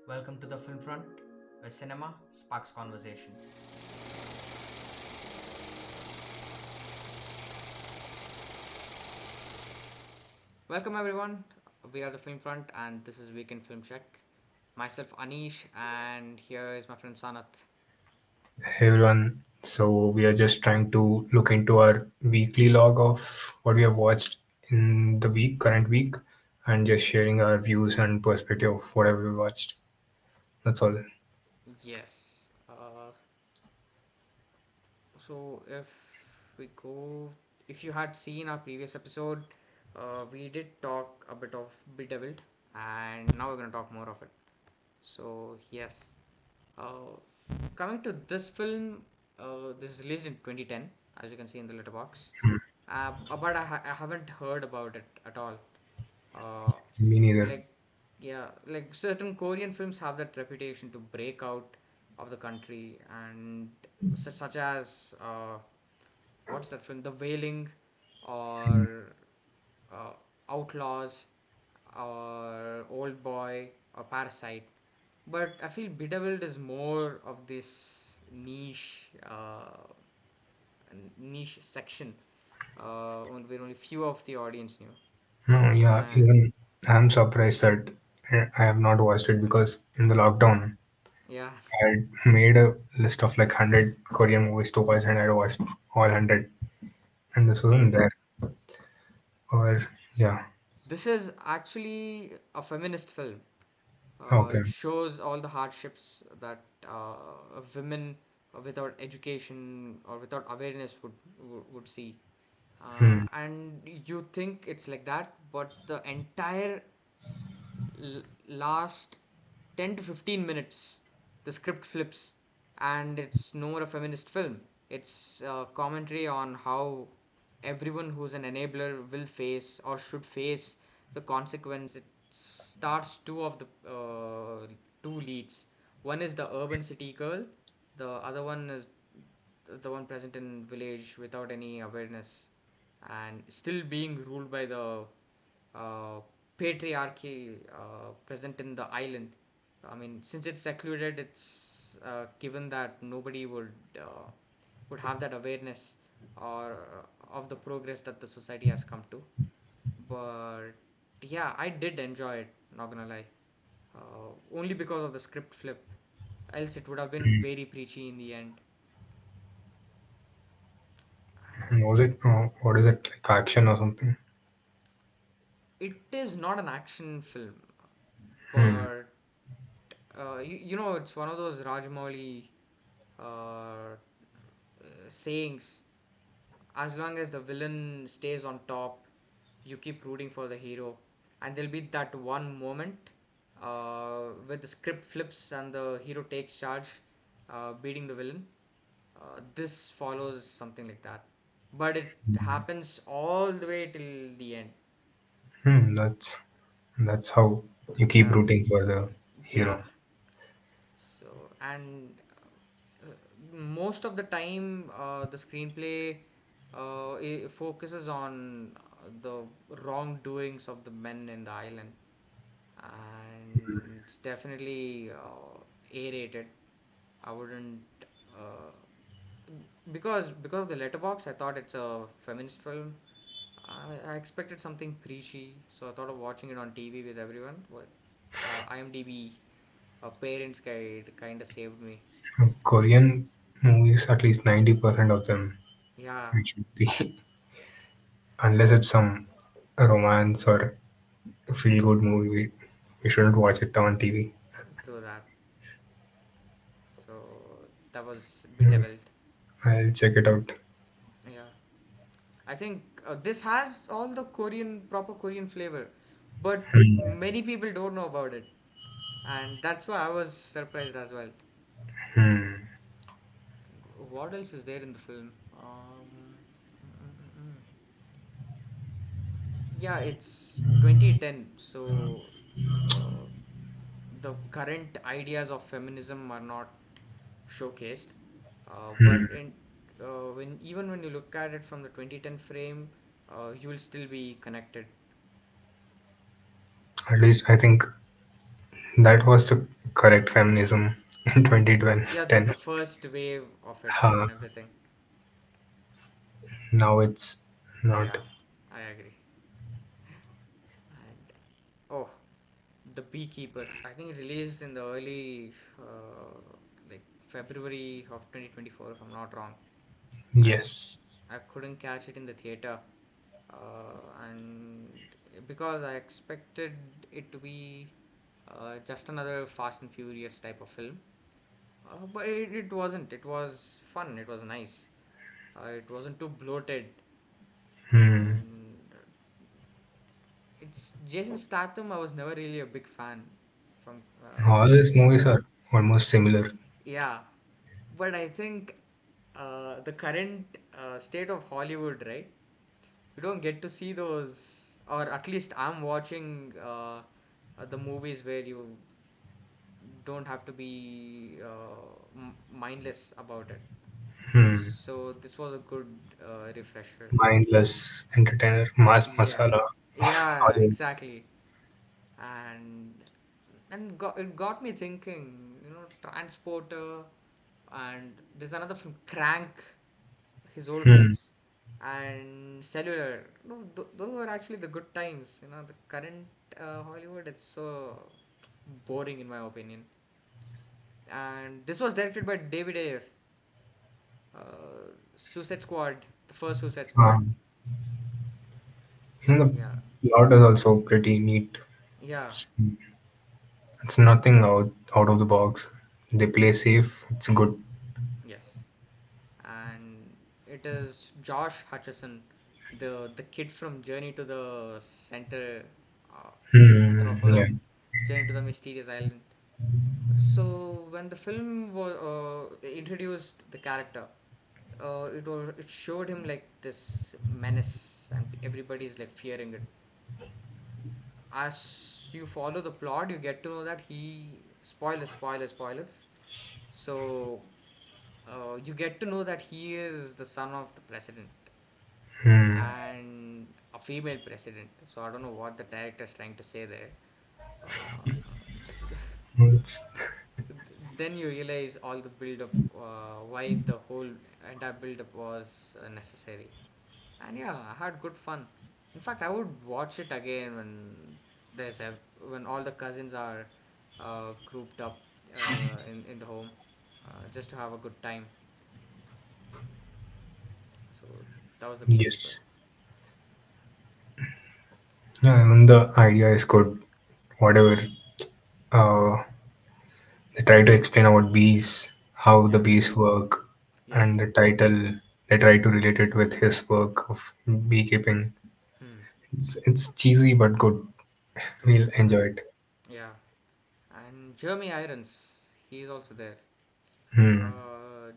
Welcome to the FilmFront, where cinema sparks conversations. Welcome everyone. We are the FilmFront, and this is Weekend Film Check. Myself Anish, and here is my friend Sanath. Hey everyone. So we are just trying to look into our weekly log of what we have watched in the current week, and just sharing our views and perspective of whatever we watched. That's all. Yes. So we go, if you had seen our previous episode, we did talk a bit of Bedevilled, and now we're going to talk more of it. So yes, uh, coming to this film, this is released in 2010, as you can see in the letterbox. But I haven't heard about it at all. Uh, Me neither. like, yeah, like certain Korean films have that reputation to break out of the country, and such as what's that film, The Wailing, or uh, Outlaws, or Old Boy, or Parasite. But I feel Bedevilled is more of this niche section, where only few of the audience knew. No, yeah, And even I'm surprised that I have not watched it because in the lockdown yeah, I had made a list of like 100 Korean movies to watch and I watched all 100, and this wasn't crazy. there. Or yeah, This is actually a feminist film. okay. It shows all the hardships that women without education or without awareness would see. Hmm. And you think it's like that, but the entire last 10 to 15 minutes, the script flips, and it's no more a feminist film. It's a commentary on how everyone who's an enabler will face or should face the consequence. It starts two leads. One is the urban city girl, the other one is the one present in village without any awareness and still being ruled by the uh, patriarchy present in the island. I mean, since it's secluded, it's given that nobody would have that awareness or of the progress that the society has come to. But yeah, I did enjoy it. Not gonna lie, only because of the script flip. Else, it would have been very preachy in the end. And was it what is it, like action or something? It is not an action film, Hmm. but it's one of those Rajamouli uh, sayings. As long as the villain stays on top, you keep rooting for the hero, and there'll be that one moment where the script flips and the hero takes charge, beating the villain. This follows something like that, but it happens all the way till the end. That's how you keep Yeah, rooting for the yeah. hero. So, and most of the time, the screenplay focuses on the wrongdoings of the men in the island, and it's definitely A-rated. I wouldn't uh, because of the letterbox. I thought it's a feminist film. I expected something preachy, so I thought of watching it on TV with everyone. But IMDb, a parent's guide, kind of saved me. Korean movies, at least 90% of them, Yeah, it should be, unless it's some romance or feel good movie, we shouldn't watch it on TV. through that. So that was Hmm. Bedevilled. I'll check it out. Yeah, I think this has all the proper Korean flavor, but many people don't know about it, and that's why I was surprised as well. What else is there in the film? Yeah, it's 2010, so uh, the current ideas of feminism are not showcased. But when you look at it from the 2010 frame, you will still be connected. At least I think that was the correct feminism in 2010. Yeah, the first wave of it Huh. and everything. Now it's not. Yeah, I agree. And oh, the Beekeeper. I think it released in the early like February of 2024, if I'm not wrong. I Yes. I couldn't catch it in the theater, and because I expected it to be just another Fast and Furious type of film, but it wasn't. It was fun. It was nice. It wasn't too bloated, Hmm. and it's Jason Statham. I was never really a big fan from All these being movies frank. are almost similar. Yeah, but I think the current state of Hollywood, right? You don't get to see those, or at least I'm watching the movies where you don't have to be mindless about it. Hmm. So this was a good refresher. Mindless entertainer, mass Yeah, masala of yeah, Hollywood. exactly. And it got me thinking. Transporter, and there's another film, Crank, his old Hmm. films, and Cellular. No, those were actually the good times. The current Hollywood, it's so boring in my opinion. And this was directed by David Ayer. Suicide Squad, the first Suicide Squad. Um, the Yeah, plot is also pretty neat. yeah, It's nothing out of the box. They play safe. It's good. yes. And it is Josh Hutcherson, the kid from Journey to the center Hmm. of Yeah. Earth, Journey to the Mysterious Island. So when the film was introduced the character, it showed him like this menace, and everybody's like fearing it. As you follow the plot, you get to know that spoilers. So you get to know that he is the son of the president Hmm. and a female president. So I don't know what the director is trying to say there. S- It's, then you realize all the build up, why the whole entire build up was necessary. And yeah, I had good fun. In fact, I would watch it again when all the cousins are grouped up in the home, just to have a good time. So that was the Beekeeper. yes. Yeah, and the idea is good. Whatever. Uh, they try to explain about bees, how the Yeah. bees work, and Yes. the title. They try to relate it with his work of beekeeping. Hmm. It's cheesy but good. True. We'll enjoy it. Yeah. And Jeremy Irons, he's also there. Hmm. Uh,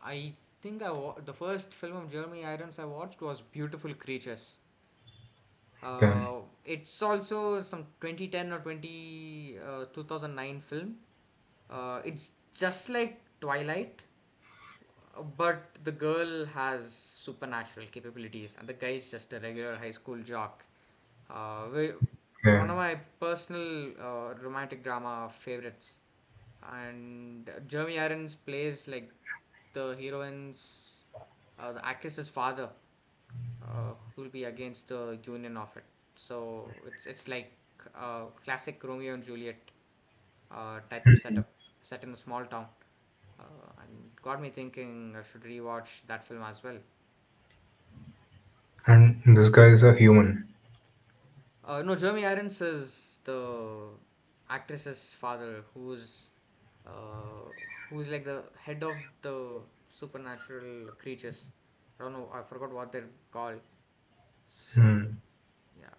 I think the first film of Jeremy Irons I watched was Beautiful Creatures. Okay. It's also some 2010 or 2009 film. It's just like Twilight, but the girl has supernatural capabilities, and the guy is just a regular high school jock. Okay. One of my personal romantic drama favorites, and Jeremy Irons plays like the heroine's, the actress's father, who'll be against the union of it. So it's like classic Romeo and Juliet type of setup, set in a small town, and got me thinking I should rewatch that film as well. And this guy is a human. No, Jeremy Irons is the actress's father, uh, who's like the head of the supernatural creatures. I don't know. I forgot what they're called. So Hmm. yeah.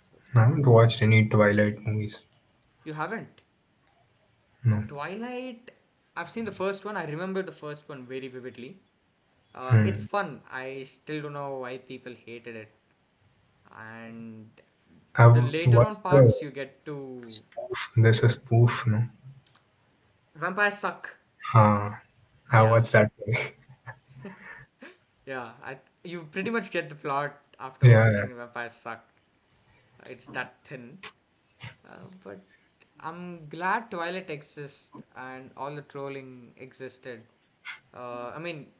So I haven't watched any Twilight movies. you haven't No. Twilight. I've seen the first one. I remember the first one very vividly. It's Hmm. fun. I still don't know why people hated it. And the I've later on watched the parts, you get to spoof. There's a spoof, no? vampires suck. I Yeah, watched that movie. yeah. You pretty much get the plot after Yeah. watching Vampires Suck. It's that thin, but I'm glad Twilight exists and all the trolling existed. I mean,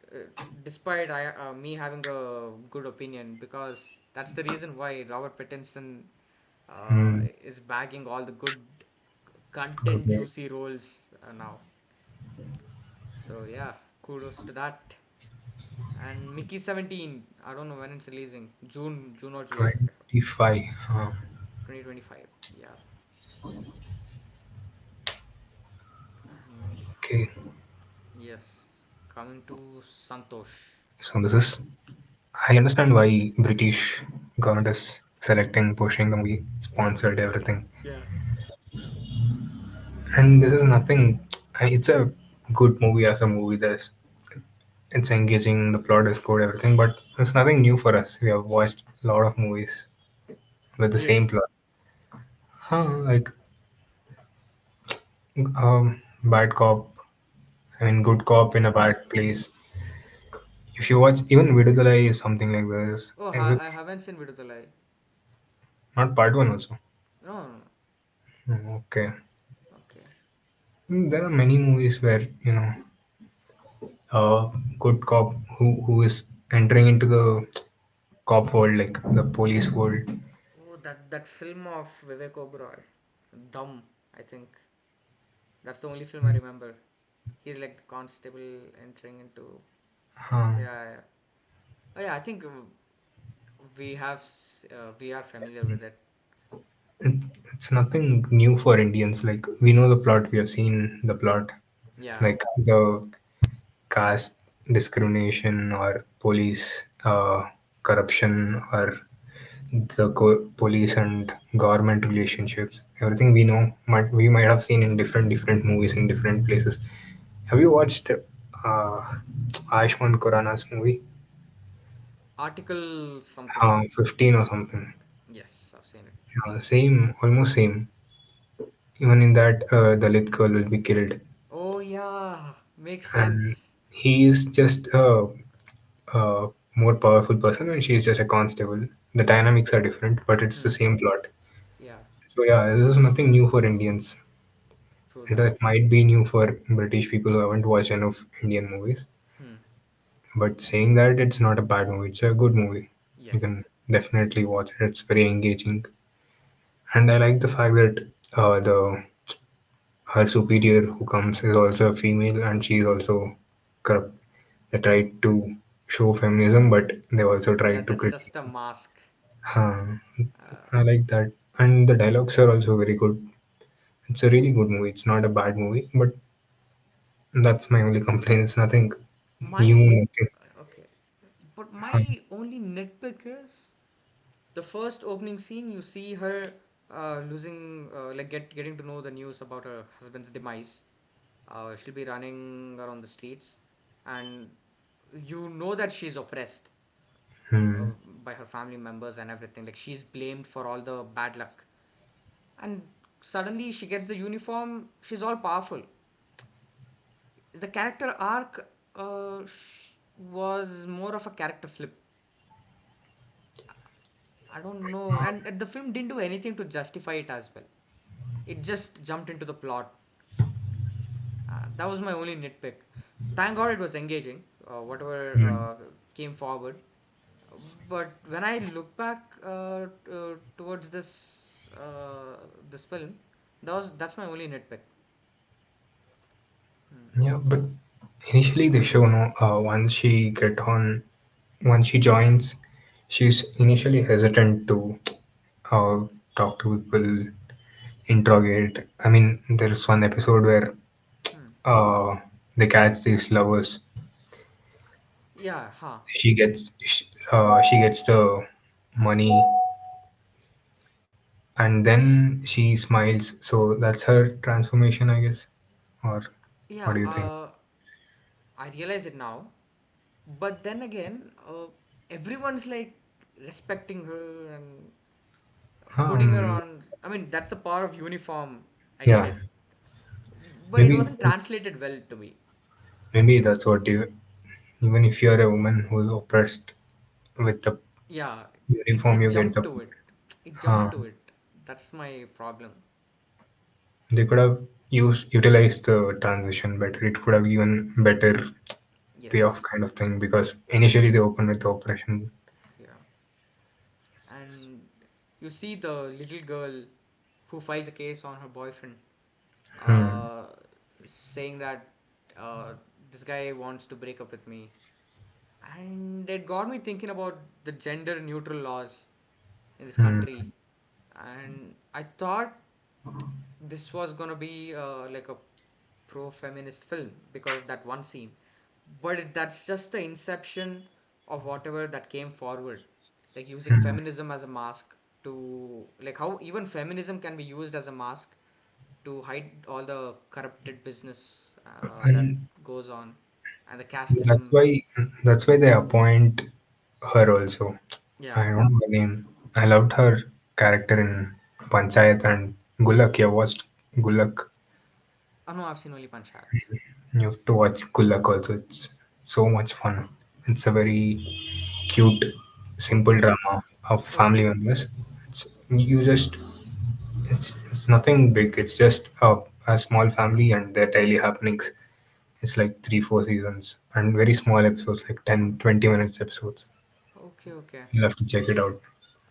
despite me having a good opinion, because that's the reason why Robert Pattinson Hmm. is bagging all the good content Okay. juicy roles now. So yeah, kudos to that. And Mickey 17, I don't know when it's releasing. June or July, 25. 2025. Yeah. Hmm. Okay. Yes. Coming to Santosh. So this is. I understand why British government is selecting, pushing the movie, sponsored everything, Yeah. and this is nothing. It's a good movie as a movie. It's engaging, the plot is good, everything, but it's nothing new for us. We have watched a lot of movies with the Yeah. same plot. Like bad cop, I mean good cop in a bad place. If you watch even Viduthalai is something like this. Oh, I Everything, haven't seen Viduthalai. not part one also. No, no, no. Okay. Okay. There are many movies where a good cop who is entering into the cop world, like the police world. Oh, that film of Vivek Oberoi, Dum, I think. That's the only film I remember. He's like the constable entering into. Huh. Yeah, yeah. Oh, yeah. I think we are familiar with it. It, it's nothing new for Indians. Like we know the plot, we have seen the plot, Yeah. like the caste discrimination or police corruption or the police and government relationships. Everything we know, we might have seen in different movies in different places. Have you watched Ayushmann Khurrana's movie, Article something. 15 or something? Yes, I've seen it. Same, almost same. Even in that, Dalit girl will be killed, Oh yeah, makes and sense. he is just a more powerful person, and she is just a constable. The dynamics are different, but it's the Hmm. same plot. Yeah, So yeah, this is nothing new for Indians. true that. It might be new for British people who haven't watched enough Indian movies. Hmm. But saying that, it's not a bad movie. It's a good movie. You Yes. can definitely watch it. It's very engaging, and I like the fact that the her superior who comes is also a female, and she is also corrupt. They tried to show feminism, but they also Yeah, tried to that's critique. just a mask. Huh. Uh, I like that, and the dialogues are also very good. It's a really good movie. It's not a bad movie, but that's my only complaint. It's nothing new. my Nothing. okay, but Huh. my only nitpick is the first opening scene. You see her losing, like getting to know the news about her husband's demise. She'll be running around the streets, and you know that she's oppressed Hmm. by her family members and everything. Like she's blamed for all the bad luck, and suddenly she gets the uniform. She's all powerful. The character arc was more of a character flip. I don't know, and the film didn't do anything to justify it as well. It just jumped into the plot. That was my only nitpick. Thank God it was engaging. Whatever Hmm. came forward. But when I look back towards this film, that's my only nitpick. Yeah, but initially they show no. Once she joins, she's initially hesitant to uh, talk to people, interrogate. I mean, there's one episode where Hmm. uh, they catch these lovers. Yeah, huh. She gets the money, and then she smiles. So that's her transformation, I guess. Or what Yeah, do you think? I realize it now. But then again, everyone's like respecting her and putting her Um, on. I mean, that's the power of uniform. I get yeah, it. But it maybe wasn't translated well to me. maybe that's what you. Even if you're a woman who's oppressed with the Yeah, uniform, it you get jumped the. to it. It jumped Huh. to it. That's my problem. They could have utilized the transition better. It could have given better payoff Yes. kind of thing because initially they opened with the operation. Yeah. And you see the little girl who files a case on her boyfriend, Hmm. uh, saying that uh, this guy wants to break up with me. And it got me thinking about the gender neutral laws in this Hmm. country. And I thought this was gonna be like a pro-feminist film because of that one scene, but that's just the inception of whatever that came forward, like using Hmm. feminism as a mask to, like, how even feminism can be used as a mask to hide all the corrupted business that And goes on, and the that's casteism. why that's why they appoint her also. Yeah. I don't know her name. I loved her character in Panchayat and Gulak. You watched Gulak. Oh no, I've seen only Panchayat. You have to watch Gulak also. It's so much fun. It's a very cute, simple Okay. drama of family Okay. members. It's you just it's nothing big. It's just a small family and their daily happenings. It's like 3 4 seasons and very small episodes, like 10 20 minutes episodes. Okay. Okay. You'll have to check it out.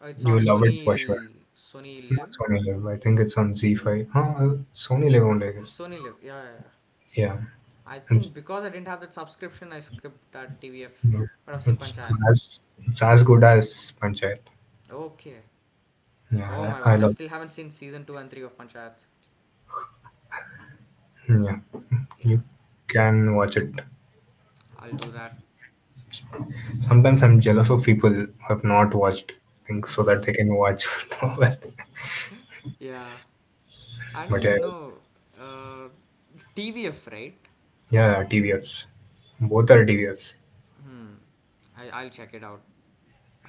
It's You on will love it for sure. Sony It's not Live. Sony Live. I think it's on Z5. Oh, Sony Live only, I guess. Sony Live. Yeah, yeah, yeah. Yeah. I think It's because I didn't have that subscription, I skipped that TVF. But I've seen it's Panchayat. as good as Panchayat. Okay. Oh Yeah, my I god, I love. still haven't seen season 2 and 3 of Panchayat. Yeah, Yeah, you can watch it. I'll do that. Sometimes I'm jealous of people who have not watched things so that they can watch novels. Yeah. But yeah, And uh, TVF, right? yeah, TVFs. Both are TVFs. Hmm. I'll check it out.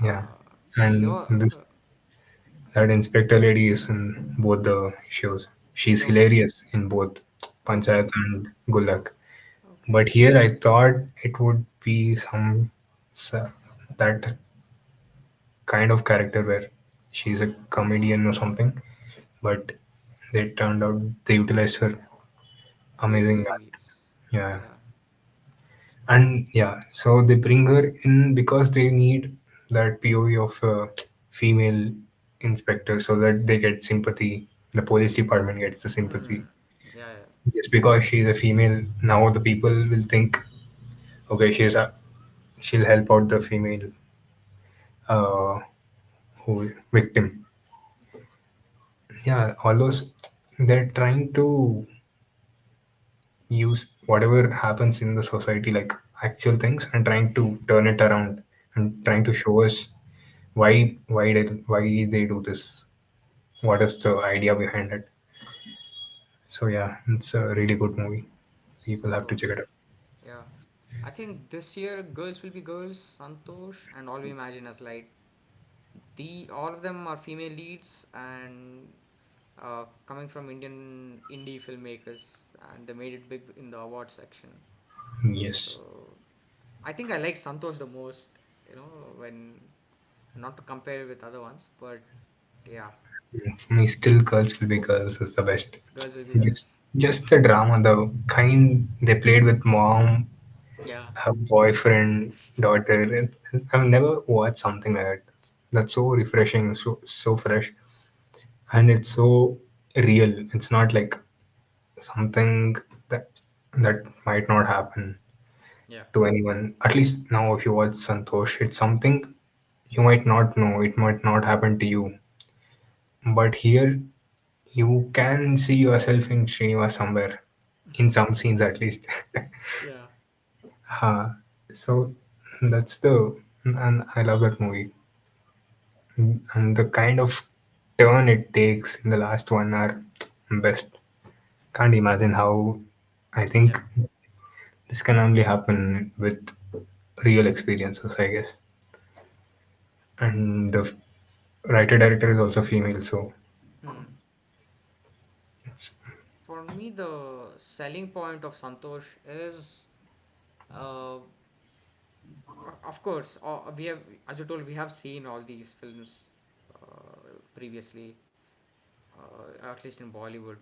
Yeah, Uh, there and were. this that inspector lady is in both the shows. She's Okay. hilarious in both Okay. Panchayat and Gulak. Okay. But here I thought it would be so- that kind of character where she's a comedian or something. But they turned out they utilized her Very amazing. serious. Yeah, Yeah. and yeah, so they bring her in because they need that POV of a female inspector so that they get sympathy. The police department gets the sympathy. Hmm. Yeah, yeah. Just because she's a female, now the people will think, okay, she'll help out the female uh, who victim. Yeah, all those they're trying to use whatever happens in the society like actual things and trying to turn it around and trying Yeah. to show us why they do this, what is the idea behind it. So yeah, it's a really good movie. People have to check So, it out. yeah. I think this year Girls Will Be Girls, Santosh, and All We Imagine as Light. The all of them are female leads and coming from Indian indie filmmakers, and they made it big in the award section. Yes. So I think I like Santosh the most. When not to compare with other ones, but yeah, For me, still Girls Will Be Girls is the best. Girls Will Be Just, Girls. just the drama, the kind they played with mom, Yeah, her boyfriend, daughter. I've never watched something like that. That's so refreshing, so fresh, and it's so real. It's not like something that that might not happen yeah, to anyone. At least now, if you watch Santosh, it's something you might not know. It might not happen to you, but here you can see yourself in Srinivas somewhere, in some scenes at least. yeah. uh, so that's the and I love that movie and the kind of turn it takes in the last one are best. Can't imagine how. I think Yeah. this can only happen with real experiences, I guess. And the writer director is also female, so Hmm. For me, the selling point of Santosh is, uh, of course, we have, as you told, we have seen all these films previously, at least in Bollywood.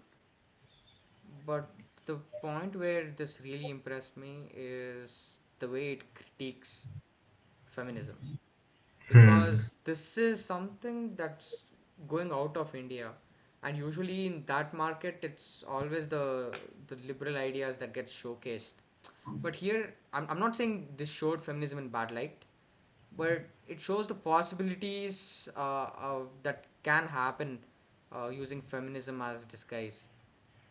But the point where this really impressed me is the way it critiques feminism, Hmm. because this is something that's going out of India, and usually in that market it's always the liberal ideas that get showcased. But here I'm not saying this showed feminism in bad light, but it shows the possibilities that can happen using feminism as disguise.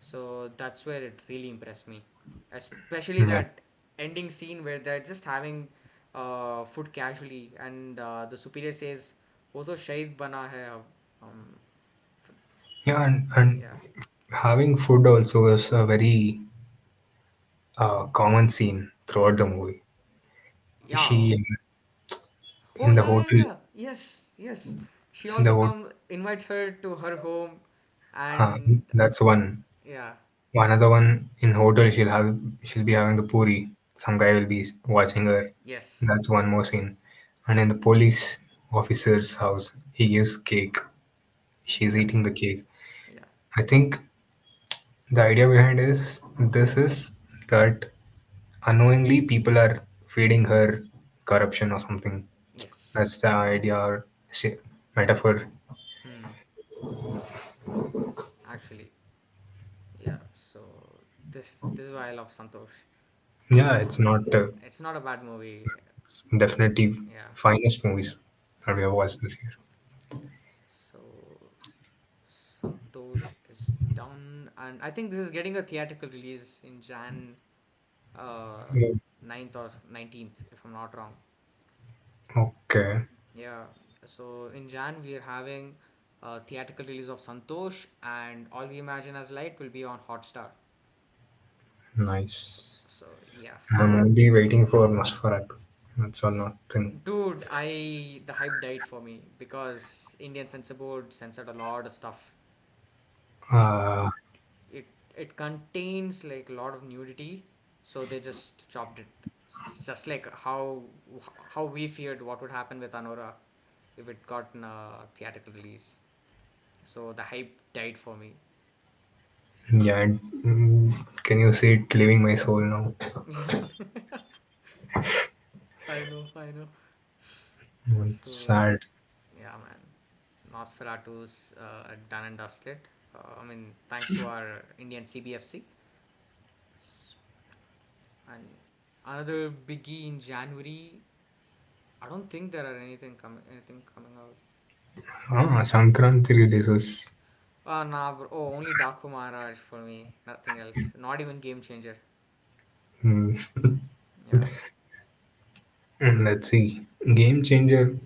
So that's where it really impressed me, especially Yeah. that ending scene where they're just having food casually, and the superior says, "वो तो शहीद बना है अब." Um, Yeah, and yeah, having food also is a very common scene throughout the movie. yeah. She Oh in the yeah, yeah, hotel, yeah. Yes, yes. She in the also hotel. invites her to her home, and That's one. yeah, Another one in hotel, she'll be having the puri. Some guy will be watching her. yes, That's one more scene. And in the police officer's house, he gives cake. She's eating the cake. yeah, I think the idea behind this is that unknowingly people are feeding her corruption or something. yes. That's the idea or metaphor. Hmm. Actually, yeah. So this is why I love Santosh. Yeah, Uh, it's not it's not a bad movie. definitely Yeah. finest movies that we have watched this year. So Santosh is done, and I think this is getting a theatrical release in Jan uh, Yeah. 9th or 19th, if I'm not wrong. Okay, Yeah. So in Jan we are having a theatrical release of Santosh, and All We Imagine as Light will be on Hotstar. nice. So yeah. I'm only waiting for Nosferatu. That's all, nothing. Dude, the hype died for me because Indian censor board censored a lot of stuff. Like Uh, it it contains like a lot of nudity, so they just chopped it. It's just like how we feared what would happen with Anora if it got a theatrical release. So the hype died for me. yeah, can you see it leaving my soul now? I know, I know. It's So sad. yeah, man, Nosferatu's done and dusted. I mean, thanks to our Indian CBFC. And another biggie in January. I don't think there are anything coming out. Sankranti releases. Nah, bro. Oh, only Daku Maharaj for me. Nothing else. Not even Game Changer. Hmm. Yeah. Let's see. Game changer,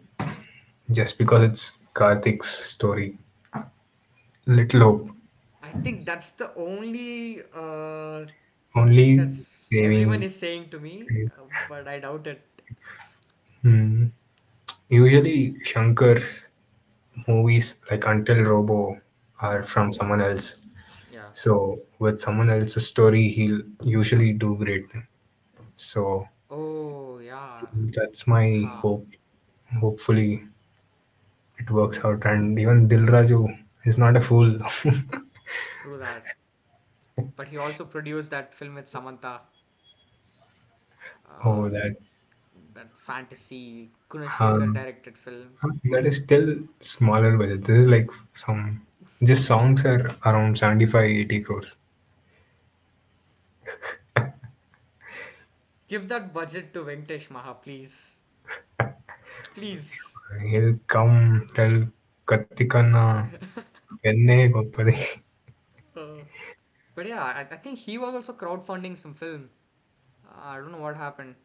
just because it's Karthik's story. Little hope. I think that's the only thing Only that's everyone saving is saying to me, grace. but I doubt it. Hmm. Usually, Shankar's movies like Until Robo are Yeah. from someone else. Yeah. So with someone else's story, he'll usually do great. So Oh, yeah. that's my Ha. hope. Hopefully, it works out. And even Dil Raju is not a fool. True that. But he also produced that film with Samantha, Oh, uh, that fantasy Kunashekhar um, directed film. that is still smaller budget. This is like some. Just songs are around 75, 80 crores. Give that budget to Venkatesh Maha, please. Please. He'll come tell Kattikana Penne Goppadi. Uh, but yeah, I think he was also crowdfunding some film. I don't know what happened.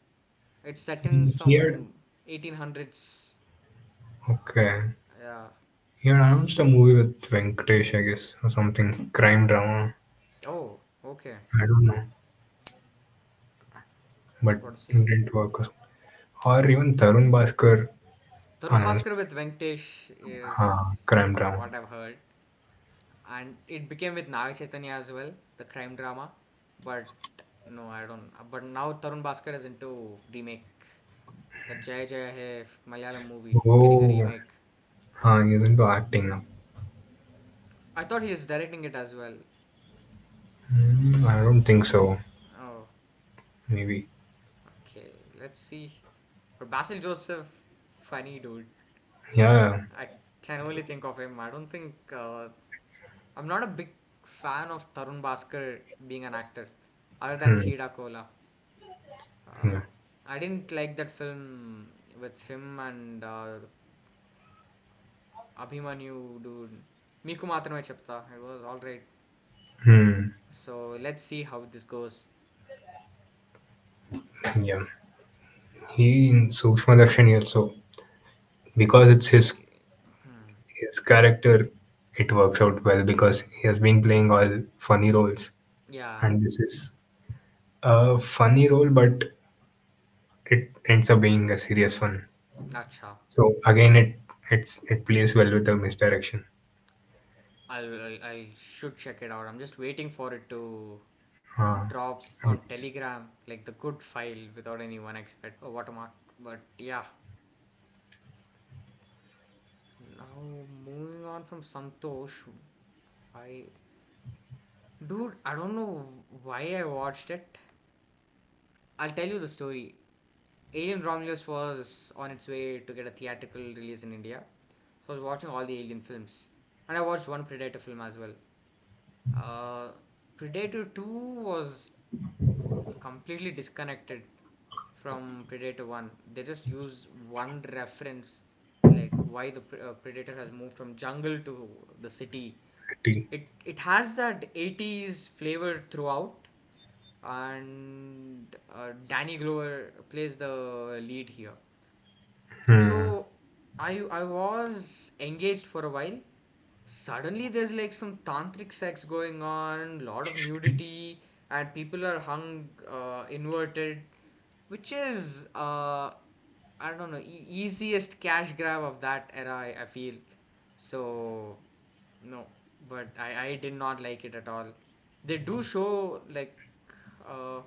It's set in He had, some 1800s. okay. Yeah. He had announced a movie with Venkatesh, I guess, or something. Crime drama. Oh, okay. I don't know. But Got to it see. didn't work. Or even Tarun Bhaskar Tarun announced Bhaskar with Venkatesh is crime drama. what I've heard. And it became with Naga Chaitanya as well, the crime drama. But no, I don't. But now Tarun Bhaskar is into remake. That Jaya Jaya Hai Malayalam movie. It's getting a Oh, remake. he's into acting now. I thought he is directing it as well. I don't think so. Oh, Maybe. okay. Let's see. For Basil Joseph, funny dude. Yeah. I can only think of him. I don't think I'm not a big fan of Tarun Bhaskar being an actor, other than Hmm. Kida Kola. Yeah. Uh, I didn't like that film with him and Abhimanyu dude. Miku Matrame Chepta. It was alright. Hmm. So let's see how this goes. Yeah. He in Sukshma Darshini also, because it's Okay. Hmm. his character, it works out well because he has been playing all funny roles, Yeah. and this is a funny role, but it ends up being a serious one. Acha. So again, it plays well with the misdirection. I should check it out. I'm just waiting for it to Uh, drop on Telegram, like the good file without any one expect or watermark. But yeah, now moving on from Santosh, I dude, I don't know why I watched it. I'll tell you the story. Alien Romulus was on its way to get a theatrical release in India, so I was watching all the Alien films, and I watched one Predator film as well. Uh, Predator 2 was completely disconnected from Predator 1. They just use one reference, like why the Predator has moved from jungle to the city. City. It has that 80s flavor throughout, and Danny Glover plays the lead here. Hmm. So I was engaged for a while. Suddenly there's like some tantric sex going on, lot of nudity, and people are hung inverted, which is I don't know, easiest cash grab of that era, I feel. So no, but I did not like it at all. They do show like uh,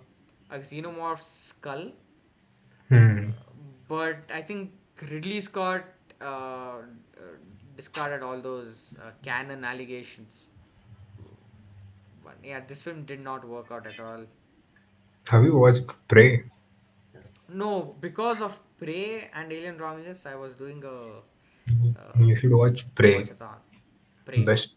a xenomorph skull, Hmm. but I think Ridley Scott uh, discarded all those canon allegations. But yeah, this film did not work out at all. Have you watched Prey? No, because of Prey and Alien Romulus, I was doing a You should watch Prey. watch-a-thon. Prey. Best.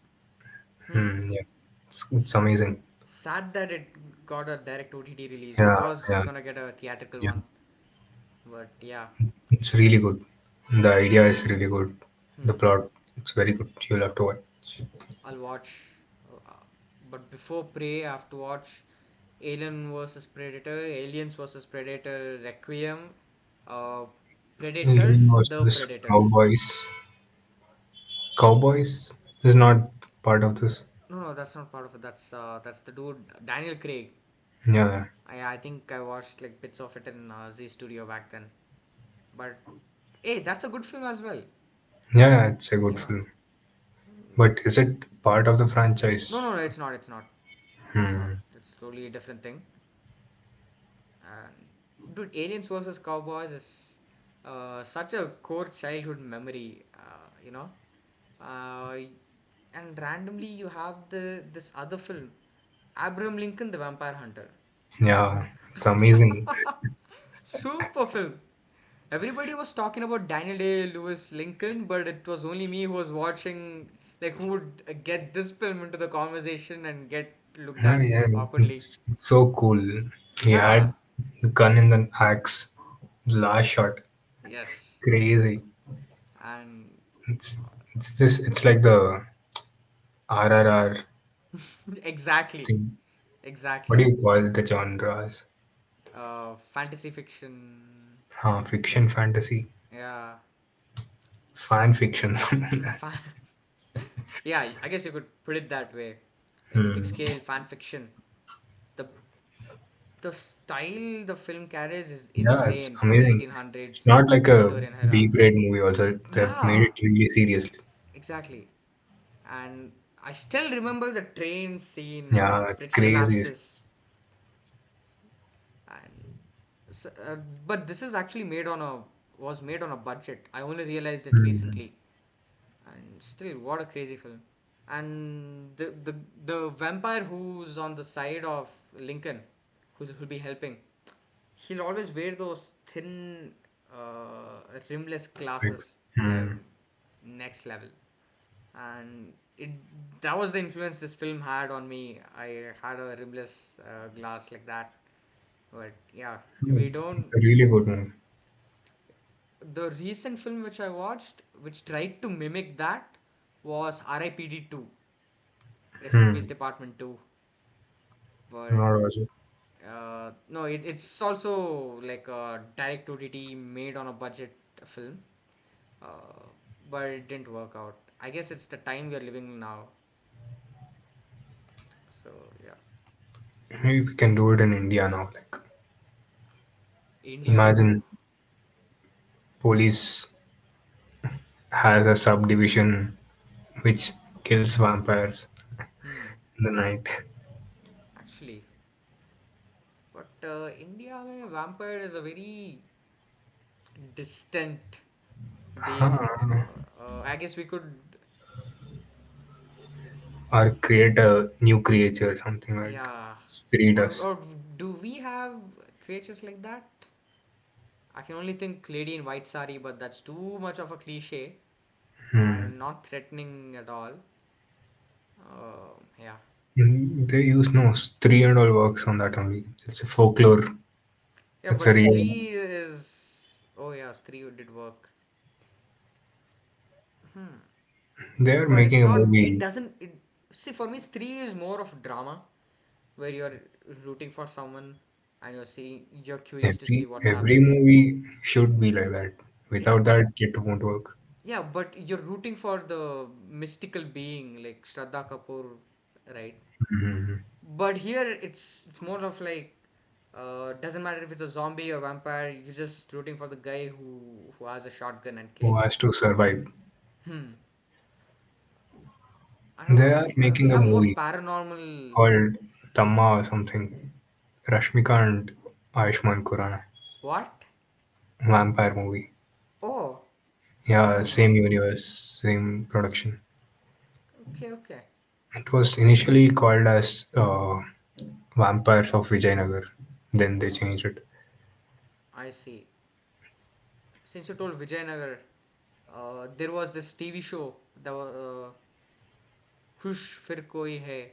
Hmm. Hmm. Yeah. It's S- amazing. Sad that it got a direct OTT release. It Yeah. was Yeah. gonna get a theatrical Yeah. one, but yeah. It's really good. The idea is really good. The Hmm. plot, it's very good. You'll have to watch. I'll watch. But before Prey, I have to watch Alien versus Predator, Aliens versus Predator Requiem, uh, Alien Predators, The versus Predator. Cowboys. Cowboys is not part of this. No, no, that's not part of it. That's the dude Daniel Craig. Yeah. I think I watched like bits of it in Z Studio back then. But hey, that's a good film as well. Yeah, it's a good Yeah. film. But is it part of the No, franchise? no, no, it's not. It's not. It's not. Hmm. It's totally a different thing. And dude, Aliens versus Cowboys is such a core childhood memory. Uh, and randomly you have the this other film, Abraham Lincoln, the Vampire Hunter. Yeah, it's amazing. Super film. Everybody was talking about Daniel Day Lewis Lincoln, but it was only me who was watching, like, who would get this film into the conversation and get looked Yeah, at yeah, awkwardly. it's so cool. He Yeah. had the gun in the axe. The last shot. Yes. Crazy. And It's it's like the RRR exactly. thing. What do Exactly. you call the genres? Fantasy fiction. Fiction, fantasy, Yeah. fan fiction, something like that. Fan. Yeah, I guess you could put it that way. Like big Hmm. scale fan fiction. The the style the film carries is Yeah, it's insane for the amazing. It's 1800s not like a Victorian era. B grade movie. Also, they've made Yeah, it really seriously. exactly. And I still remember the train scene when the Yeah, bridge crazy. collapses. And but this is actually made on a was made on a budget. I only realized it Hmm. recently. And still, what a crazy film. And the vampire who's on the side of Lincoln, who'll be helping, he'll always wear those thin, rimless It's, glasses. They're hmm. next level, and it that was the influence this film had on me. I had a rimless glass like that, but yeah, we It's don't. a really good movie. The recent film which I watched, which tried to mimic that, was R.I.P.D. 2, Rest in Hmm. Peace Department 2. But Not watching. no, it's also like a direct OTT made on a budget film, uh, but it didn't work out. I guess it's the time we are living in now. So yeah, Maybe we can do it in India now. Like, India. imagine police has a subdivision which kills vampires Hmm. in the night. Actually, but India, mein, vampire is a very distant being. I guess we could, Or create a new creature, something like yeah. Siri Or does. do we have creatures like that? I can only think lady in white sari, but that's too much of a cliche Hmm. and not threatening at all. Yeah. They use no Stree and all works on that only. It's a folklore. Yeah, It's but a real. Stree is. Oh, yeah, Stree did work. Hmm. They are But it's making a not. It movie. doesn't. See, for me, Stree is more of drama where you're rooting for someone and you're curious to see what's Every happening. movie should be like that. Yeah, Without but that, it won't work. yeah, but you're rooting for the mystical being like Shraddha Kapoor, right? Mhm. But here it's more of like doesn't matter if it's a zombie or vampire, you're just rooting for the guy who has a shotgun and Who killing has people. to survive? Hmm. I don't They know. are We making a have more movie paranormal. called Tamma or something. Rashmika and Ayushmann Khurrana. What? Vampire movie. Oh, I Yeah, don't know. same universe, same production. Okay, okay. It was initially called as Vampires of Vijayanagar. Then they changed it. I see. Since you told Vijayanagar, there was this TV show that was Khush Fir Koi Hai.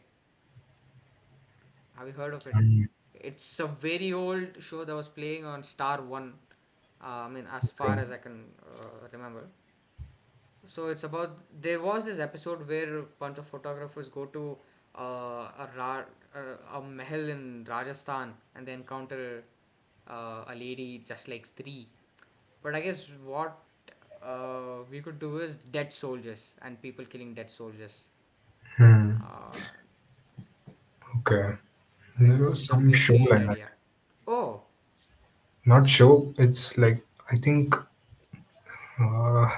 Have you heard of it? Mm, It's a very old show that was playing on Star One. I mean, as far okay. as I can remember. So it's about there was this episode where a bunch of photographers go to a mahal in Rajasthan and they encounter a lady just like Stree. But I guess what we could do is dead soldiers and people killing dead soldiers. Hmm. Uh, Okay. like There was the some show mythic like that. idea. Oh, Not show. It's like I think uh,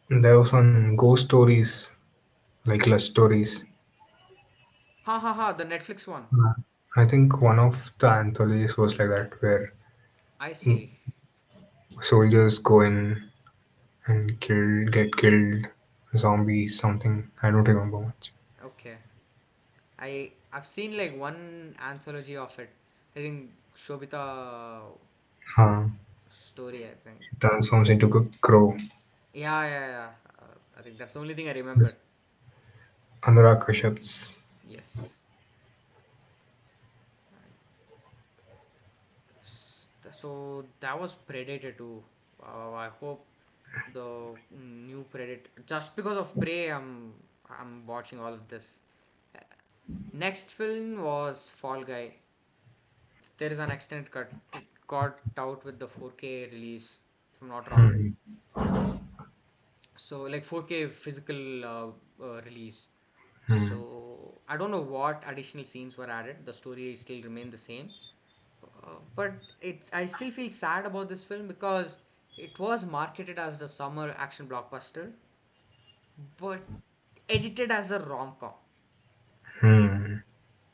there was some ghost stories, like love stories. ha ha ha! The Netflix one. Uh, I think one of the anthologies was like that, where I see. soldiers go in and get killed, zombies, something. I don't remember much. Okay. I've seen like one anthology of it. I think Shobita Huh. story. I think. Transforms into a crow. Yeah, yeah, yeah. I think that's the only thing I remember. This Anurag Kashyap's. Yes. So that was Predator too. I hope the new Predator. Just because of Prey, I'm watching all of this. Next film was Fall Guy. There is an extended cut. It got out with the 4K release, if I'm not wrong. Hmm. So like 4K physical release. Hmm. So I don't know what additional scenes were added. The story still remained the same. But it's I still feel sad about this film because it was marketed as the summer action blockbuster, but edited as a rom-com. Hmm.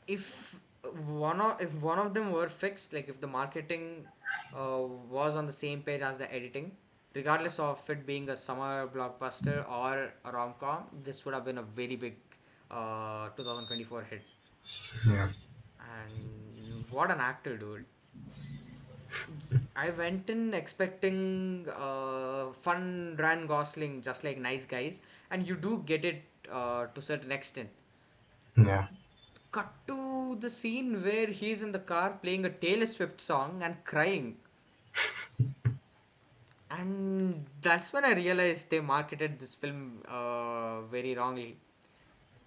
If one of them were fixed, like if the marketing was on the same page as the editing, Regardless of it being a summer blockbuster or a rom com, this would have been a very big 2024 hit. Yeah. And what an actor, dude. I went in expecting fun Ryan Gosling, just like Nice Guys, and you do get it to a certain extent. Yeah. Cut to the scene where he's in the car playing a Taylor Swift song and crying. And that's when I realized they marketed this film very wrongly.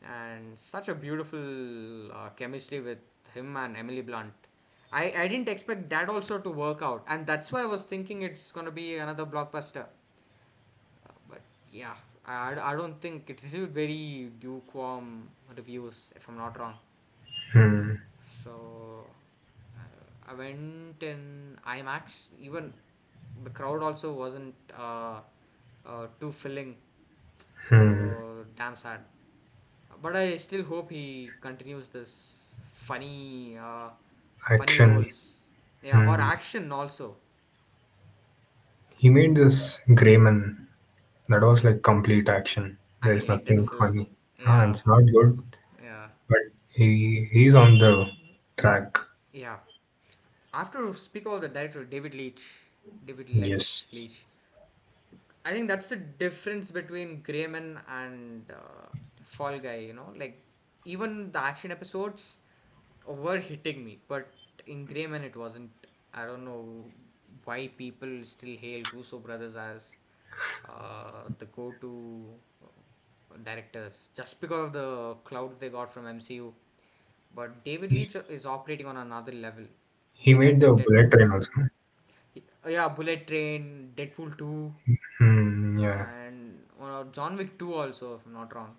And such a beautiful chemistry with him and Emily Blunt. I didn't expect that also to work out, and that's why I was thinking it's gonna be another blockbuster. But yeah, I don't think it received very lukewarm reviews, if I'm not wrong. Hmm. So I went in IMAX. Even the crowd also wasn't too filling. Hmm. So damn sad. But I still hope he continues this funny Action. roles. Yeah, or Hmm. action also. He made this Greyman that was like complete action. I There's hate that nothing film. funny. Ah, Yeah, it's not good, yeah, but he's on the track. yeah. After speak of the director David Yes. Leitch. I think that's the difference between Greyman and Fall Guy. Like even the action episodes were hitting me, but in Greyman it wasn't. I don't know why people still hail Russo brothers as the go-to directors just because of the clout they got from MCU. But David He, Leitch is operating on another level. he Like made the Bullet Deadpool. Train also. Yeah, Bullet Train, Deadpool 2, Hmm. Yeah. and John Wick 2 also, if I'm not wrong.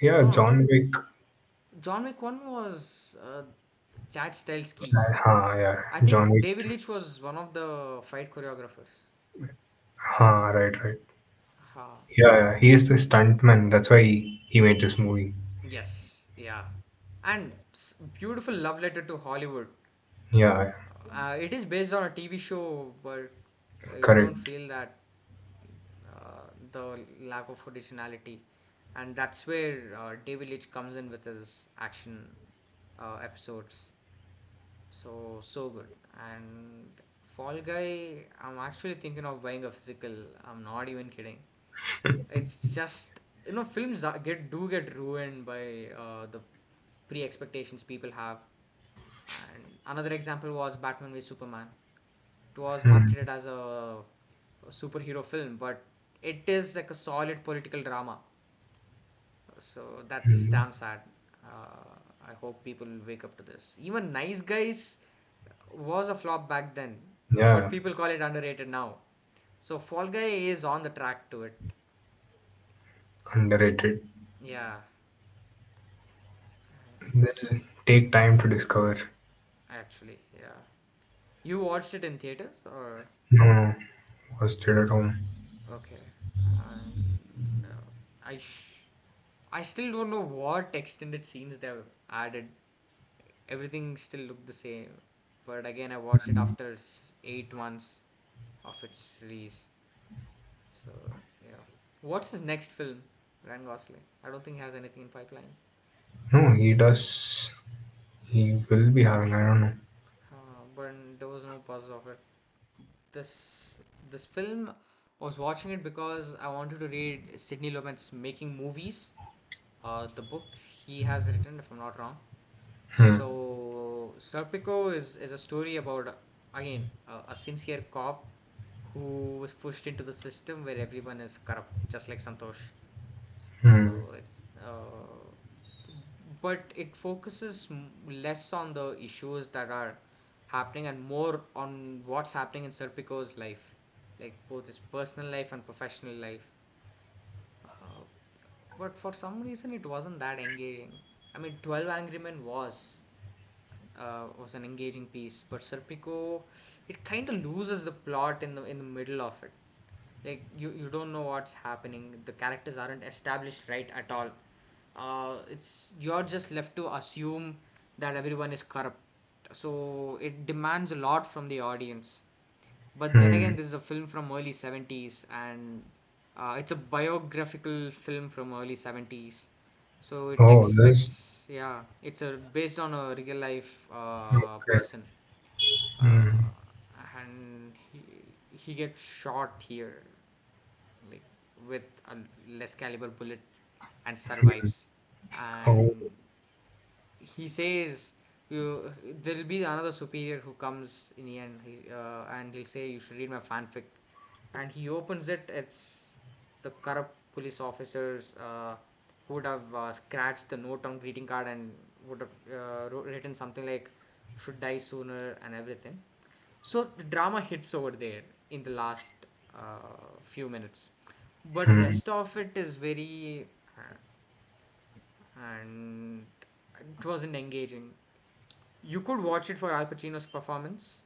Yeah. No, John Wick. John Wick 1 was Chad Stahelski. Yeah. I John think Wick. David Leitch was one of the fight choreographers. Right. Right. Ha. Yeah. Yeah. He is the stuntman. That's why he made this movie. Yes, yeah. And beautiful love letter to Hollywood. Yeah. It is based on a TV show, but you don't Correct. feel that the lack of originality. And that's where David Leitch comes in with his action episodes. So good. And Fall Guy, I'm actually thinking of buying a physical. I'm not even kidding. It's just films get ruined by the pre expectations people have. And another example was Batman v Superman. It was Hmm. marketed as a superhero film, but it is like a solid political drama. So that's Hmm. damn sad. I hope people wake up to this. Even Nice Guys was a flop back then, but Yeah. people call it underrated now. So Fall Guy is on the track to it. Underrated. Yeah, They'll take time to discover. actually, yeah. You watched it in theaters or No, no. Was still at home. okay? And I still don't know what extended scenes they've added. Everything still looked the same. But again, I watched it after 8 months of its release. So yeah. What's his next film? Ryan Gosling. I don't think he has anything in pipeline. No, he does. He will be having. I don't know. But there was no buzz of it. This film, I was watching it because I wanted to read Sidney Lumet's Making Movies. The book he has written, if I'm not wrong. Hmm. So Serpico is a story about again a sincere cop who was pushed into the system where everyone is corrupt, just like Santosh. Hmm. So it's but it focuses less on the issues that are happening and more on what's happening in Serpico's life, like both his personal life and professional life. Uh, but for some reason, it wasn't that engaging. I mean, 12 Angry Men was an engaging piece, but Serpico, it kind of loses the plot in the middle of it. Like you don't know what's happening. The characters aren't established right at all. It's you're just left to assume that everyone is corrupt. So it demands a lot from the audience. But then again, Hmm. this is a film from early 70s, and it's a biographical film from early 70s. So it Oh, this. expects, yeah, it's a based on a real life Okay. person, Hmm. uh, and he gets shot here, like with a less caliber bullet, and survives. Oh. And he says you there will be another superior who comes in the end. And he'll say you should read my fanfic, and he opens it. It's the corrupt police officers who would have scratched the note on greeting card and would have written something like should die sooner and everything. So the drama hits over there in the last few minutes, but Hmm. rest of it is very and it wasn't engaging. You could watch it for Al Pacino's performance,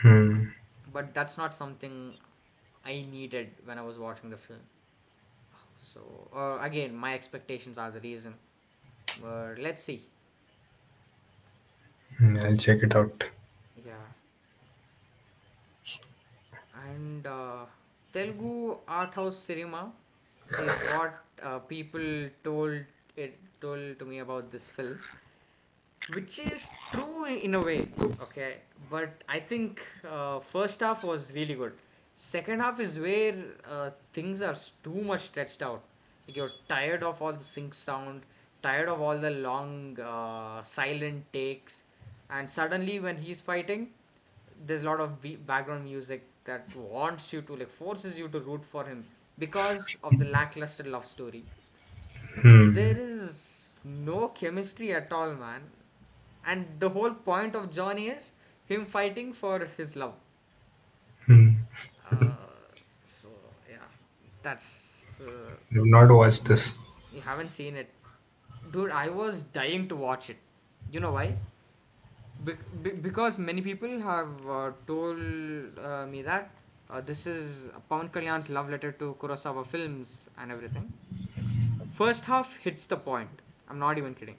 Hmm. but that's not something I needed when I was watching the film. So, again, my expectations are the reason. But let's see. I'll check it out. Yeah. And Telugu art house cinema is what people it told to me about this film, which is true in a way. Okay, but I think first half was really good. Second half is where things are too much stretched out. Like you're tired of all the sync sound, tired of all the long silent takes, and suddenly when he's fighting, there's a lot of background music that wants you to, like, forces you to root for him because of the lackluster love story. Hmm. There is no chemistry at all, man. And the whole point of Johnny is him fighting for his love. Hmm. So yeah, that's I've not watched this. you haven't seen it, dude. I was dying to watch it. You know why? Because many people have told me that this is Pawan Kalyan's love letter to Kurosawa films and everything. First half hits the point. I'm not even kidding.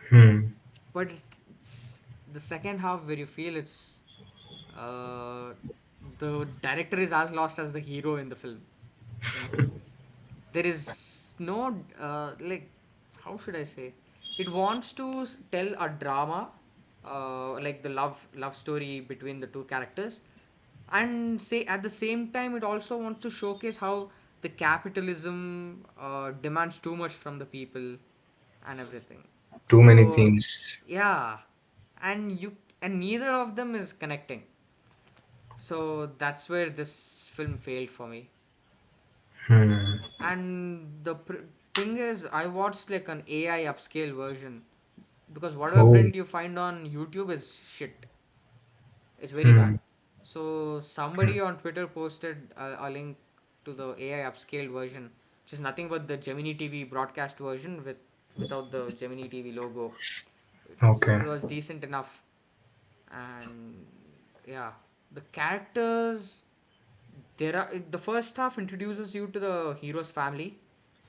Hmm. But it's the second half where you feel it's uh, the director is as lost as the hero in the film. You know, there is no like, how should I say? It wants to tell a drama, like the love story between the two characters, and say at the same time it also wants to showcase how the capitalism demands too much from the people and everything. Too many So themes. yeah, and neither of them is connecting. So that's where this film failed for me. Hmm. And the thing is, I watched like an AI upscale version because whatever Oh. print you find on YouTube is shit. It's very bad. Hmm. So somebody on Twitter posted a link to the AI upscale version, which is nothing but the Gemini TV broadcast version without the Gemini TV logo. Okay. It was decent enough, and yeah, the characters, there are the first half introduces you to the hero's family.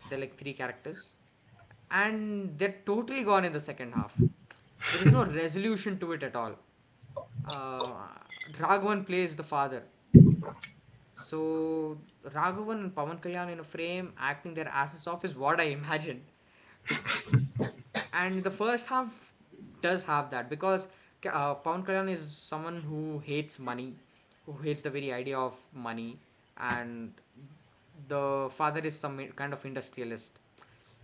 They're like three characters, and they're totally gone in the second half. There is no resolution to it at all. uh, Raghavan plays the father. So Raghavan and Pawan Kalyan in a frame acting their asses off is what I imagined. And the first half does have that because Pawan Kalyan is someone who hates money, who hates the very idea of money, and the father is some kind of industrialist.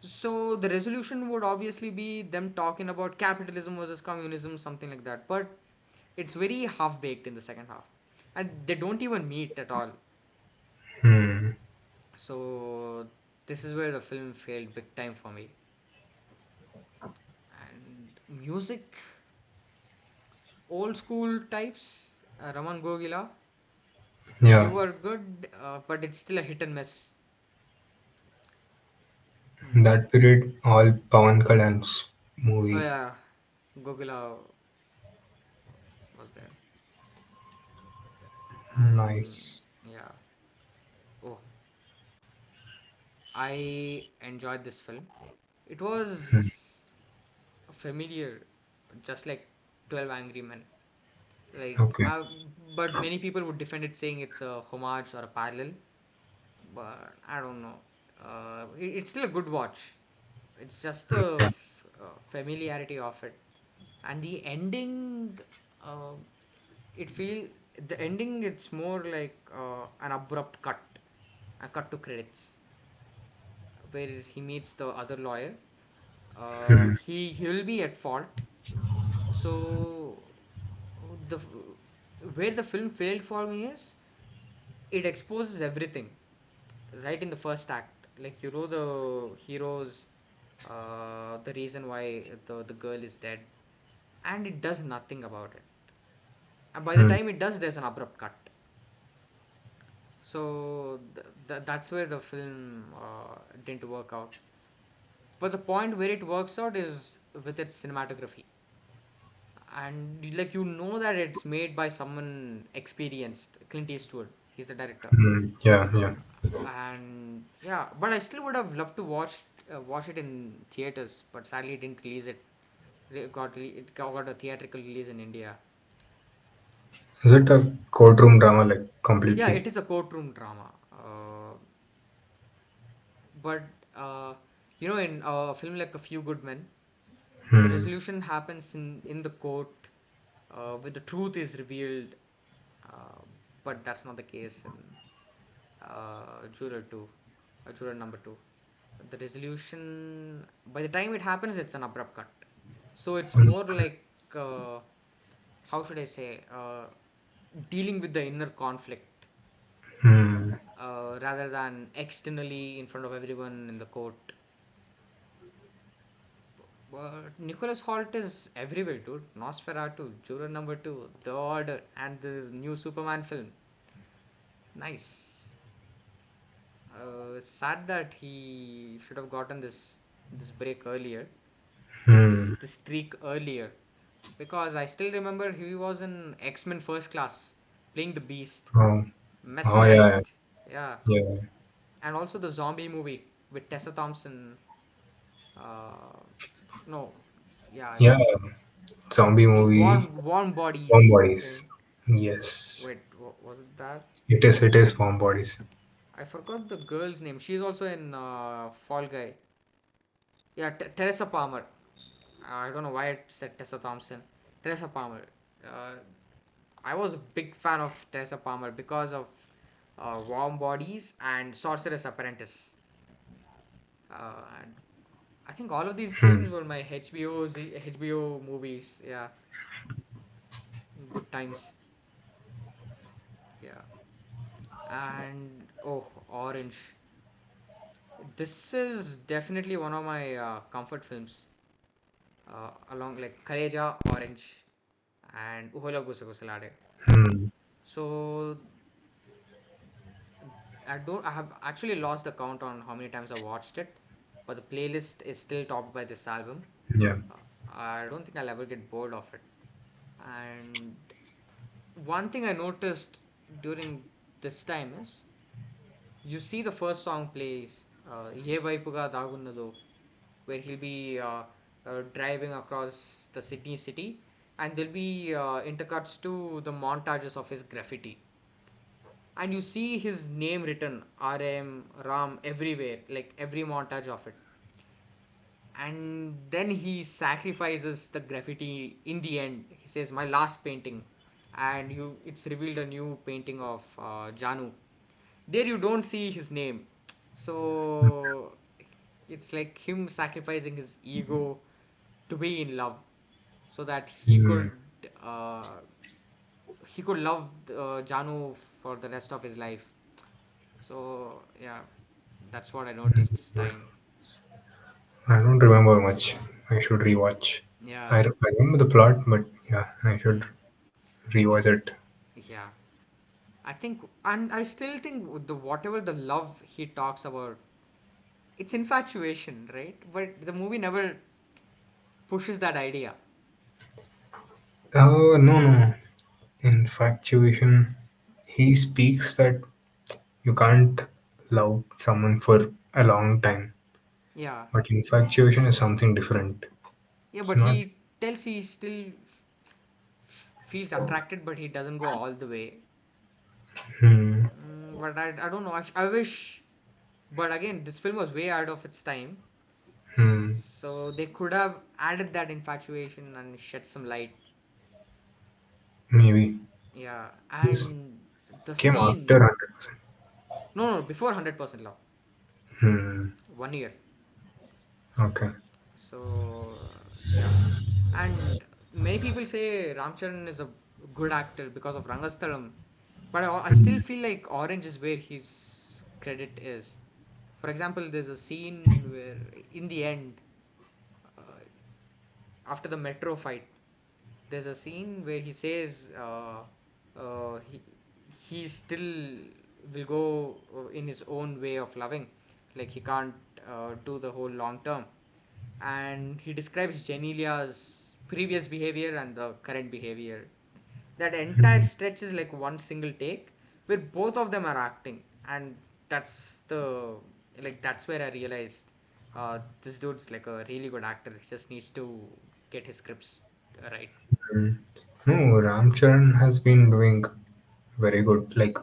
So the resolution would obviously be them talking about capitalism versus communism, something like that. But it's very half baked in the second half, and they don't even meet at all. Hmm. So this is where the film failed big time for me. And music, old school types, Raman Gogila, Yeah. you were good, but it's still a hit and miss. Hmm. That period, all Pawan Kalyan's Oh movie. yeah, Gogila was there, and Nice. yeah. Oh, I enjoyed this film. It was familiar, just like 12 Angry Men. Like, Okay. but many people would defend it saying it's a homage or a parallel. But I don't know. It's still a good watch. It's just the Okay. familiarity of it, and the ending. Uh, it feel the ending. It's more like an abrupt cut, a cut to credits, where he meets the other lawyer. Hmm. He will be at fault. So the where the film failed for me is it exposes everything right in the first act. Like, the heroes, the reason why the girl is dead, and it does nothing about it. And by the Hmm. time it does, there's an abrupt cut. So that's where the film didn't work out. But the point where it works out is with its cinematography, and like, that it's made by someone experienced. Clint Eastwood, he's the director. Hmm. Yeah, yeah. And yeah, but I still would have loved to watch it in theaters, but sadly it didn't release it. It got a theatrical release in India. Is it a courtroom drama like Yeah, completely? it is a courtroom drama. But in a film like A Few Good Men, the Hmm. resolution happens in the court, where the truth is revealed. Uh, but that's not the case in Juror 2, Juror number 2. The resolution, by the time it happens, it's an abrupt cut. So it's more like, how should I say, dealing with the inner conflict, Hmm. rather than externally in front of everyone in the court. But Nicholas Holt is everywhere, dude. Nosferatu, Juror number 2, The Order, and the new Superman film. Nice. Sad that he should have gotten this break earlier, like Hmm. this streak earlier, because I still remember he was in X-Men First Class playing the Beast, Oh. Oh yeah. mesmerized. Yeah, Yeah. and also the zombie movie with Tessa Thompson. Uh, no, yeah, Yeah. Zombie movie. Warm Warm Bodies bodies. playing. Yes. Wait, was it that? It is. It is warm bodies. I forgot the girl's name. She's also in Fall Guy. Yeah, Teresa Palmer. I don't know why it said Tessa Thompson. Teresa Palmer. Uh, I was a big fan of Teresa Palmer because of Warm Bodies and Sorceress Apprentice. And I think all of these Hmm. films were my HBO movies. Yeah, good times. Yeah, and oh, Orange. This is definitely one of my comfort films. Along like Kaleja, Orange, and Uhola Gusagusalade. Hmm. So I have actually lost the count on how many times I watched it, but the playlist is still topped by this album. Yeah. I don't think I'll ever get bored of it. And one thing I noticed during this time is, you see the first song plays, Ye Vaipuga Dagunnado, where he'll be driving across the Sydney city, and there'll be intercuts to the montages of his graffiti, and you see his name written RM Ram everywhere, like every montage of it. And then he sacrifices the graffiti in the end. He says, "My last painting," and it's revealed a new painting of Janu. There you don't see his name, so it's like him sacrificing his ego to be in love, so that Hmm. uh, he could love Janu for the rest of his life. So yeah, that's what I noticed this time. I don't remember much. I should rewatch. Yeah. I remember the plot, but yeah, I should Hmm. rewatch it. Yeah. I think, and I still think with the whatever the love he talks about, it's infatuation, right? But the movie never pushes that idea. Oh no, no. Infatuation. He speaks that you can't love someone for a long time, Yeah. but infatuation is something different. Yeah, It's but not. he tells he's still feels attracted, but he doesn't go all the way. Hmm. But I don't know. I wish, but again, this film was way out of its time, Hmm. so they could have added that infatuation and shed some light. Maybe Yeah, this and the came after scene. 100%. No, no, before 100% Love, Hmm. 1 year. Okay. So yeah, and many people say Ramcharan is a good actor because of Rangasthalam, but I still feel like Orange is where his credit is. For example, there's a scene where in the end, uh, after the metro fight, there's a scene where he says he still will go in his own way of loving, like he can't do the whole long term, and he describes Genelia's previous behavior and the current behavior. That entire stretch is like one single take where both of them are acting, and that's the that's where I realized this dude's like a really good actor. He just needs to get his scripts right. Hmm. No, Ramcharan has been doing very good. Like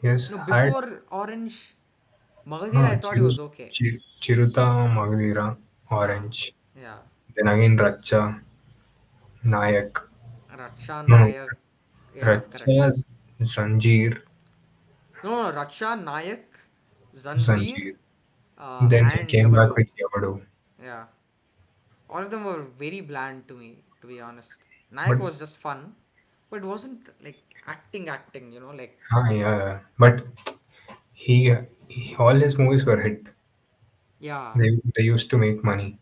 he has No, had before Orange, Magadira, I thought he was okay. Chiruta, Magadira, Huh. Orange. Yeah. Then again Racha, Nayak. Racha No, no, Nayak. Yeah, correct. Racha, Zanjeer, No, no, Racha Nayak, Zanjeer, Zanjeer. Then he and came back Yavadu. with Yavadu. Yeah. All of them were very bland to me, to be honest. Nayak But was just fun, but it wasn't like acting, like, yeah, yeah. But all his movies were hit. yeah, They used to make money,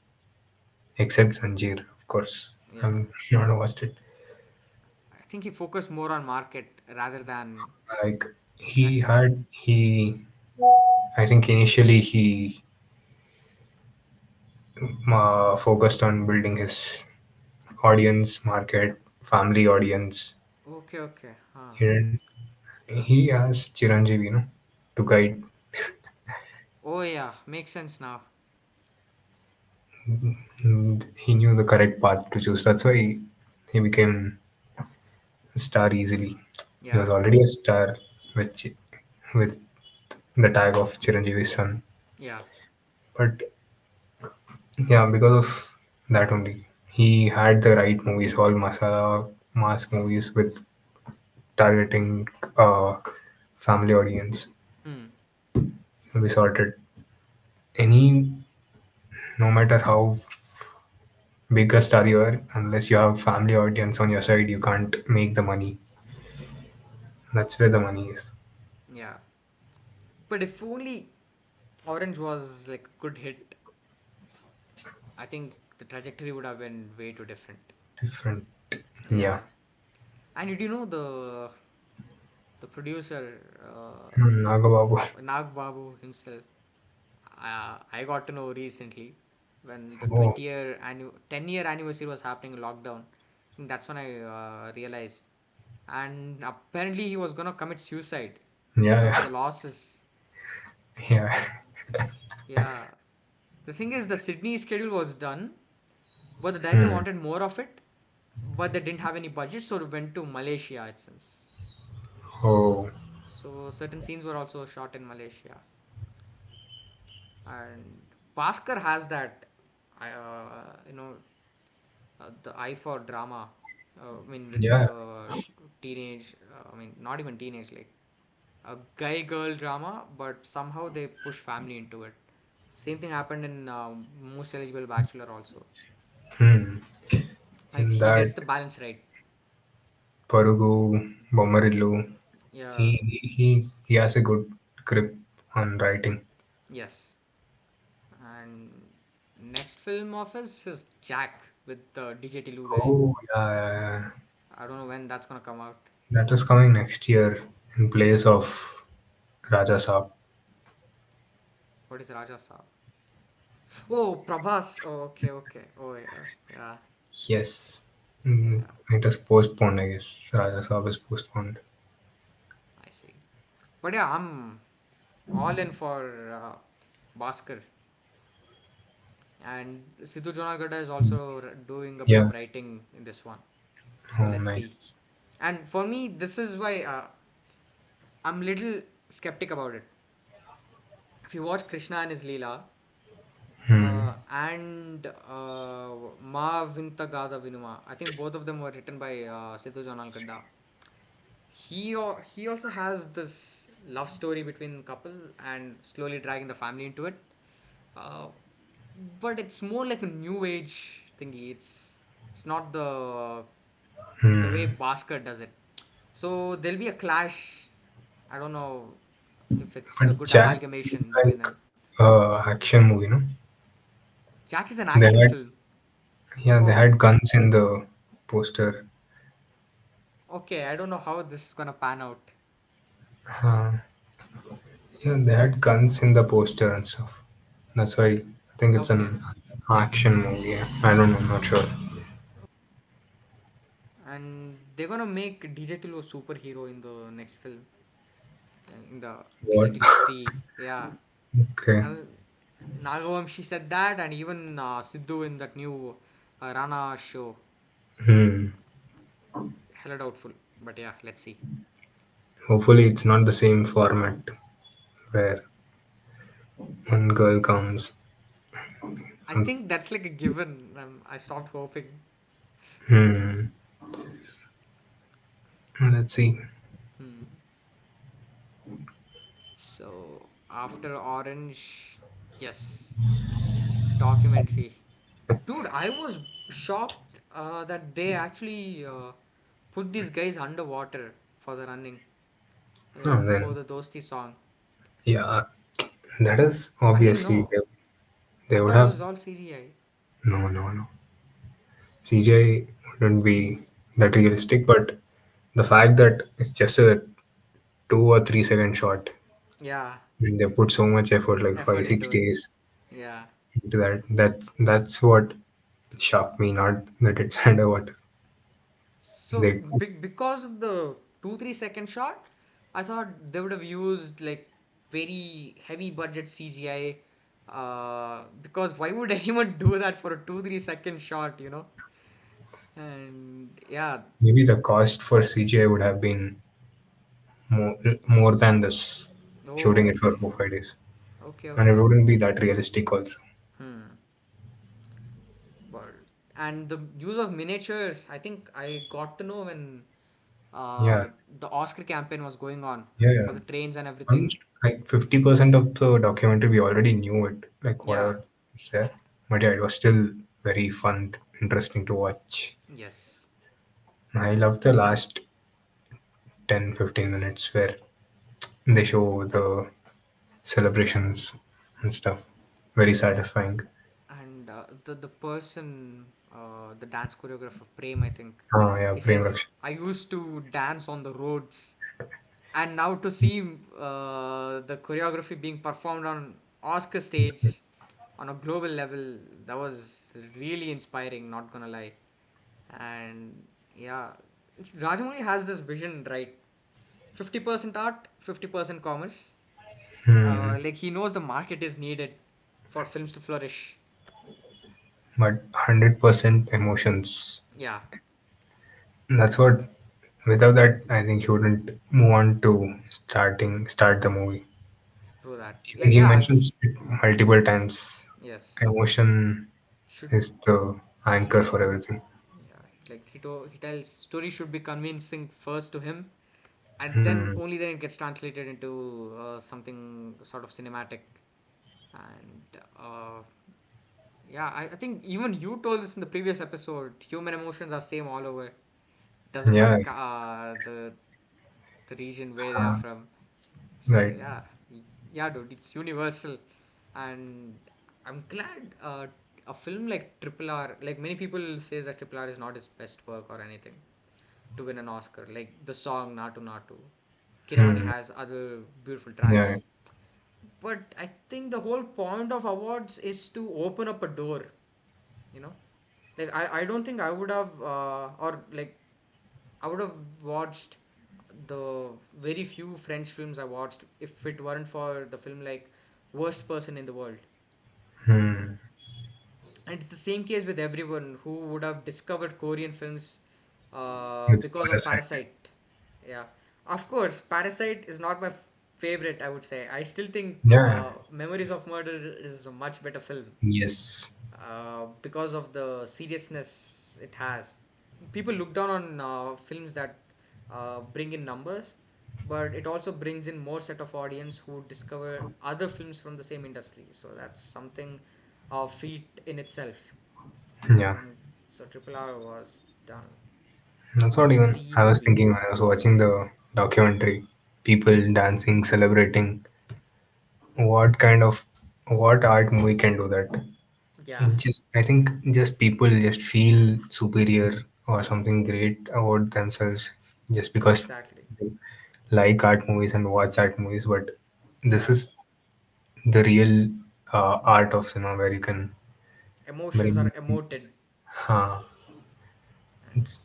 except Zanjeer, of course. yeah. I've not watched it. I think he focused more on market rather than Like acting. I think initially he focused on building his audience, market, family audience. Okay, okay. Huh. He didn't, he asked Chiranjeevi, to guide. Oh, yeah, makes sense now. He knew the correct path to choose. That's why he became a star easily. He was Yeah, already a star with with the tag of Chiranjeevi's son. yeah. But yeah, because of that only, he had the right movies, all masala mass movies with targeting uh, family audience. Hmm. We sorted any, no matter how big a star you are, unless you have family audience on your side, you can't make the money. That's where the money is. Yeah. But if only Orange was like a good hit, I think the trajectory would have been way too different. Different. Yeah. Yeah. And did you know the producer, Nagababu. Nag Babu himself? I got to know recently when the Oh, 10-year anniversary was happening in lockdown. I think that's when I realized. And apparently he was gonna commit suicide yeah, because of yeah. the losses. Yeah. Yeah. The thing is, the Sydney schedule was done, but the director Hmm. wanted more of it, but they didn't have any budget, so it went to Malaysia, it seems. Oh, So certain scenes were also shot in Malaysia. And Bhaskar has that, the eye for drama. I mean, with yeah. teenage, I mean, not even teenage, like a guy girl drama, but somehow they push family into it. Same thing happened in Most Eligible Bachelor also. Hmm. Like In he that gets the balance right. Parugu, Bomarillu, Yeah, he has a good grip on writing. yes. And next film of his is Jack with the DJ Tilu guy. Oh, yeah, yeah, yeah. I don't know when that's gonna come out. That is coming next year in place of Raja Saab. What is Raja Saab? Oh, Prabhas. Oh, okay, okay. Oh, yeah, yeah, Yes. yeah. It is postponed, I guess. Raja Saab is postponed. I see. But yeah, I'm all in for Bhaskar. And Sidhu Jonagada is also doing a bit Yeah. of writing in this one. So Oh, let's see. nice. And for me, this is why I'm little skeptic about it. If you watch Krishna and his Leela, Hmm. and Ma Vinta Gada Vinuma, I think both of them were written by Sidhu Jonalkadda. He also has this love story between couple and slowly dragging the family into it. Uh, but it's more like a new age thingy. It's not the way Hmm. Bhaskar does it. So there'll be a clash. I don't know if it's a But good Jack is amalgamation between like them. action movie, no? Jack is an They action had film. yeah, they Oh, had guns in the poster. okay. I don't know how this is gonna pan out. Uh, yeah, they had guns in the poster and stuff. That's why I think it's Okay. an action movie. Yeah. I don't know, I'm not sure. And they're gonna make DJ Till a superhero in the next film, in the DJ What? Till 3. Yeah. Okay. And Nagavamshi said that, and even Sidhu in that new Rana show. Hmm. Hella doubtful. But yeah, let's see. Hopefully, it's not the same format where one girl comes. I Some, think that's like a given. I stopped hoping. hmm. Let's see. Hmm. So after Orange, yes, documentary. Dude, I was shocked that they actually put these guys underwater for the running, No, for then the Dosti song. yeah, that is I didn't obviously know. they I would thought it have was all CGI. no, no, no. CGI wouldn't be that realistic, but the fact that it's just a 2 or 3 second shot, Yeah, and they put so much effort, like five effort six into it. days Yeah. into that. That's what shocked me. Not that it's underwater. So They because of the 2 3 second shot, I thought they would have used like very heavy budget CGI. Because why would anyone do that for a 2 3 second shot? And yeah, maybe the cost for CGI would have been more more than this oh shooting it for okay, 4 5 days, okay, and it okay. wouldn't be that realistic also. Hmm. But and the use of miniatures, I think I got to know when Yeah, the Oscar campaign was going on yeah, for yeah. the trains and everything. Almost like 50% of the documentary we already knew it, like Yeah. whatever is there. But yeah, it was still very fun, interesting to watch. Yes. I love the last 10 15 minutes where they show the celebrations and stuff. Very satisfying. And the person, the dance choreographer Prem, I think, Oh yeah, he Prem says, Raksh. I used to dance on the roads, and now to see the choreography being performed on Oscar stage on a global level, that was really inspiring, not gonna lie. And yeah, Rajamouli has this vision, right? 50% art, 50% commerce. Hmm. Like he knows the market is needed for films to flourish. But 100% emotions. Yeah, That's what. Without that, I think he wouldn't move on to start the movie. true that. Even Like he yeah, mentions it multiple times. yes. Emotion Should is the anchor for everything. yeah, like he tells story should be convincing first to him, and then Hmm. only then it gets translated into something sort of cinematic. And yeah, I think even you told this in the previous episode. Human emotions are same all over. Doesn't Yeah. matter the region where they are uh, from. So right. yeah, yeah, dude, it's universal, and I'm glad a film like Triple R, like many people says that Triple R is not his best work or anything to win an Oscar. Like the song Natu Natu, Kirani Hmm. has other beautiful Yeah. tracks, but I think the whole point of awards is to open up a door. You know, like I don't think I would have or like I would have watched the very few French films I watched if it weren't for the film like Worst Person in the World. Hmm. And it's the same case with everyone who would have discovered Korean films It's because of Parasite. Parasite. Yeah, of course, Parasite is not my favorite. I would say I still think Yeah. Memories of Murder is a much better film Yes. because of the seriousness it has. People look down on films that bring in numbers, but it also brings in more set of audience who discover other films from the same industry. So that's something of feat in itself. Yeah. And so Triple R was done. That's what even I Steamy was thinking beat. when I was watching the documentary. People dancing, celebrating. What kind of what art movie can do that? Yeah, Just I think just people just feel superior or something great about themselves just because exactly. they like art movies and watch art movies. But this Yeah, is the real art of cinema where you can emotions are bring. emoted, and It's,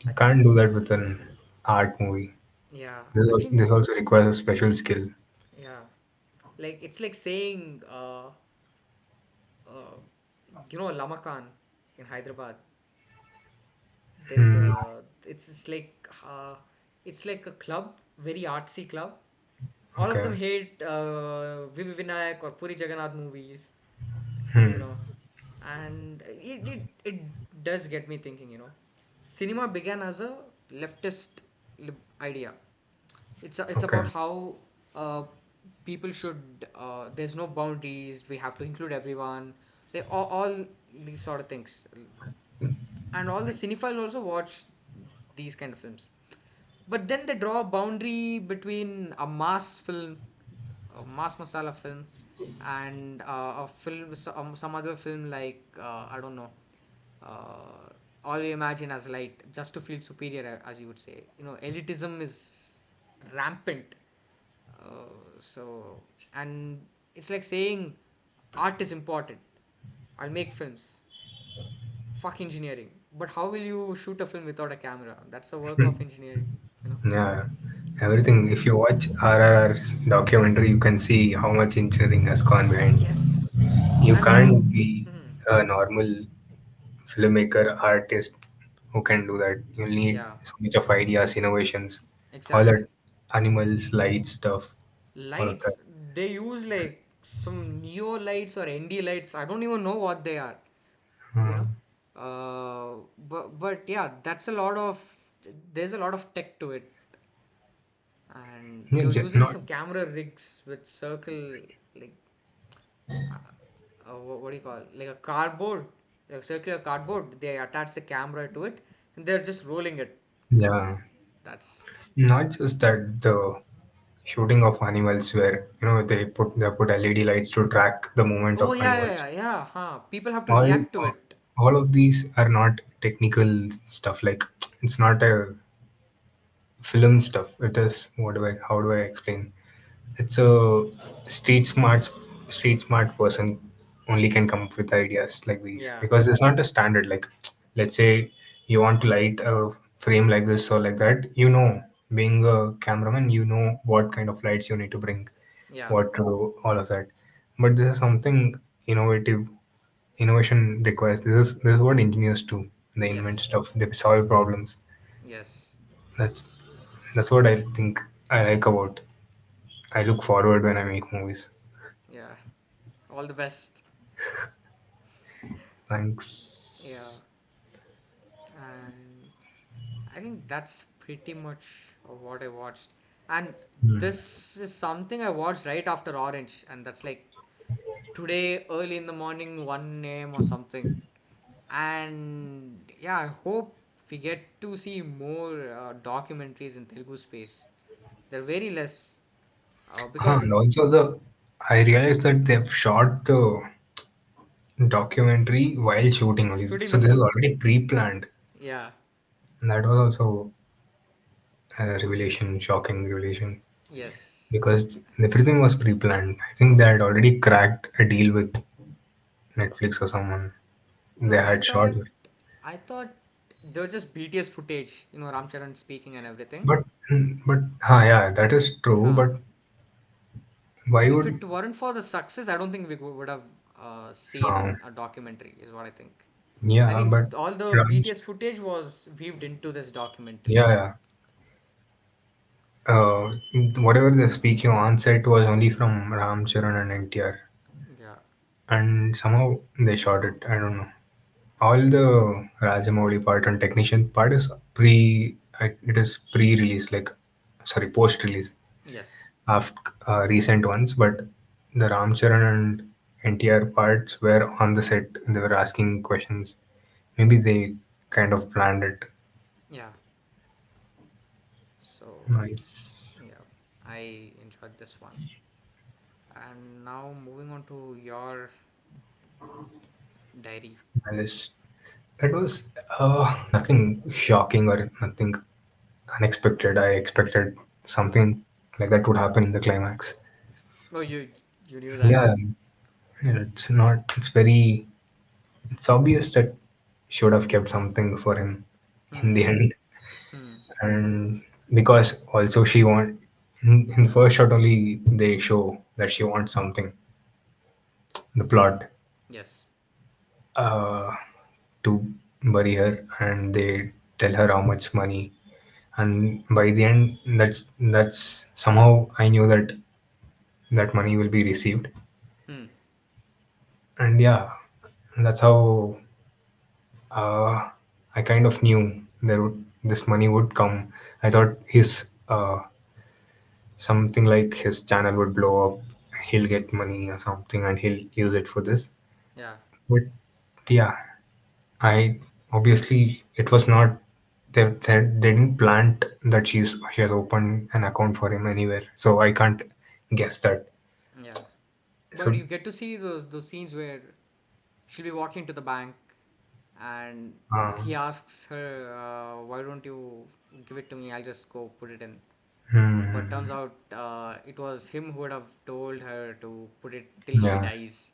you I, can't do that with an art movie. yeah, This I also, think this also requires a special skill. yeah, like it's like saying uh, Lamakan in Hyderabad. There's Hmm. a it's like a club, very artsy club. All of them Okay. hate Vivi Vinayak or Puri Jagannath movies, you Hmm. know, and it does get me thinking, cinema began as a leftist idea. It's Okay. about how uh, people should there's no boundaries, we have to include everyone, all these sort of things, and all the cinephiles also watch these kind of films. But then they draw a boundary between a mass film, a mass masala film, and a film, some other film like I don't know, all you imagine as light, just to feel superior, as you would say. Elitism is rampant. So, and it's like saying art is important. I'll make films. Fuck engineering. But how will you shoot a film without a camera? That's the work of engineering, you know? Yeah. Everything. If you watch RRR's documentary, you can see how much engineering has gone behind. Yes. You And you know, can't be hmm, a normal filmmaker, artist who can do that. You need yeah, so much of ideas, innovations, all that exactly. animals, light stuff, all of Lights, that. they use like some neo lights or ND lights. I don't even know what they are, you know? But yeah, there's a lot of tech to it. And Yeah, you're using not some camera rigs with circle, like what do you call, like a cardboard, like circular cardboard. They attach the camera to it, and they're just rolling it. yeah, That's not just that the shooting of animals where they put LED lights to track the movement oh of yeah, yeah, animals. yeah, yeah, huh. People have to All react to it. all of these are not technical stuff. Like it's not a film stuff. It is how do I explain? It's a street smart street smart person only can come up with ideas like these Yeah, because it's not a standard. Like let's say you want to light a frame like this or like that. Being a cameraman, what kind of lights you need to bring, yeah, what to do, all of that. But this is something innovative. Innovation requires this is what engineers do. They invent yes, stuff. They solve problems. yes, That's that's what I think I like about. I look forward when I make movies. yeah. All the best. Yeah, Thanks. and I think that's pretty much of what I watched. And Hmm. this is something I watched right after Orange, and that's like today early in the morning, 1 a.m. or something. And yeah, I hope we get to see more documentaries in Telugu space. They're very less because And also I realized that they've shot the documentary while shooting only. shooting So the this is film. already pre-planned. Yeah, And that was also a revelation, shocking revelation. yes. Because everything was pre-planned. I think they had already cracked a deal with Netflix or someone. They No, had shot it. I thought they were just BTS footage, Ram Charan speaking and everything. Yeah, that is true. Huh. But why If would it weren't for the success, I don't think we would have uh, seen a documentary, is what I think. I Yeah, but think all the Ram, BTS footage was weaved into this documentary. yeah, yeah. Uh, Whatever the speaking on set was only from Ram Charan and NTR, Yeah. and somehow they shot it. I don't know. All the Rajamouli part and technician part is it is pre-release, like sorry, post-release Yes. after recent ones, but the Ram Charan and NTR parts were on the set. They were asking questions. Maybe they kind of planned it. Yeah. So, Nice. yeah, I enjoyed this one. And now moving on to your diary. Nice. It was nothing shocking or nothing unexpected. I expected something like that would happen in the climax. Oh, you knew that. Yeah, it's not. It's very. It's obvious that she would have kept something for him in the Hmm. end, Hmm. and because also she want in the first shot only they show that she wants something. The plot Yes. uh, to bury her, and they tell her how much money, and by the end that's somehow I knew that that money will be received, Hmm. and yeah, that's how uh, I kind of knew this money would come. I thought his something like his channel would blow up, he'll get money or something, and he'll use it for this. Yeah. But yeah, I obviously it was not. They didn't plant that she has opened an account for him anywhere, so I can't guess that. Yeah. But So you get to see those scenes where she'll be walking to the bank and uh, he asks her, why don't you give it to me? I'll just go put it in. But turns hmm, out it was him who would have told her to put it till she yeah, dies.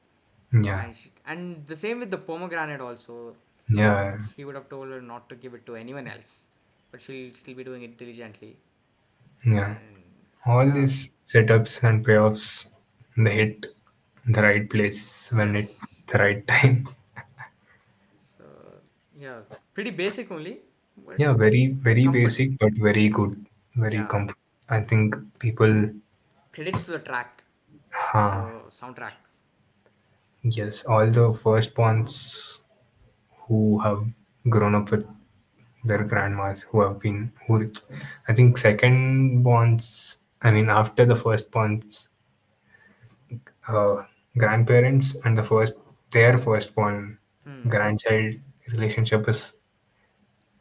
yeah, And the same with the pomegranate also. yeah, He would have told her not to give it to anyone else, but she'll still be doing it diligently. yeah. And All yeah, these setups and payoffs, they hit the right place when it yes. the right time. So yeah, pretty basic only, but Yeah, very comforting. basic but very good, very Yeah, comfort. I think people, credits to the track, huh, the soundtrack. yes, all the firstborns who have grown up with their grandmas who have been who I think second bonds. I mean, after the firstborns, uh, grandparents and their firstborn Hmm. grandchild relationship is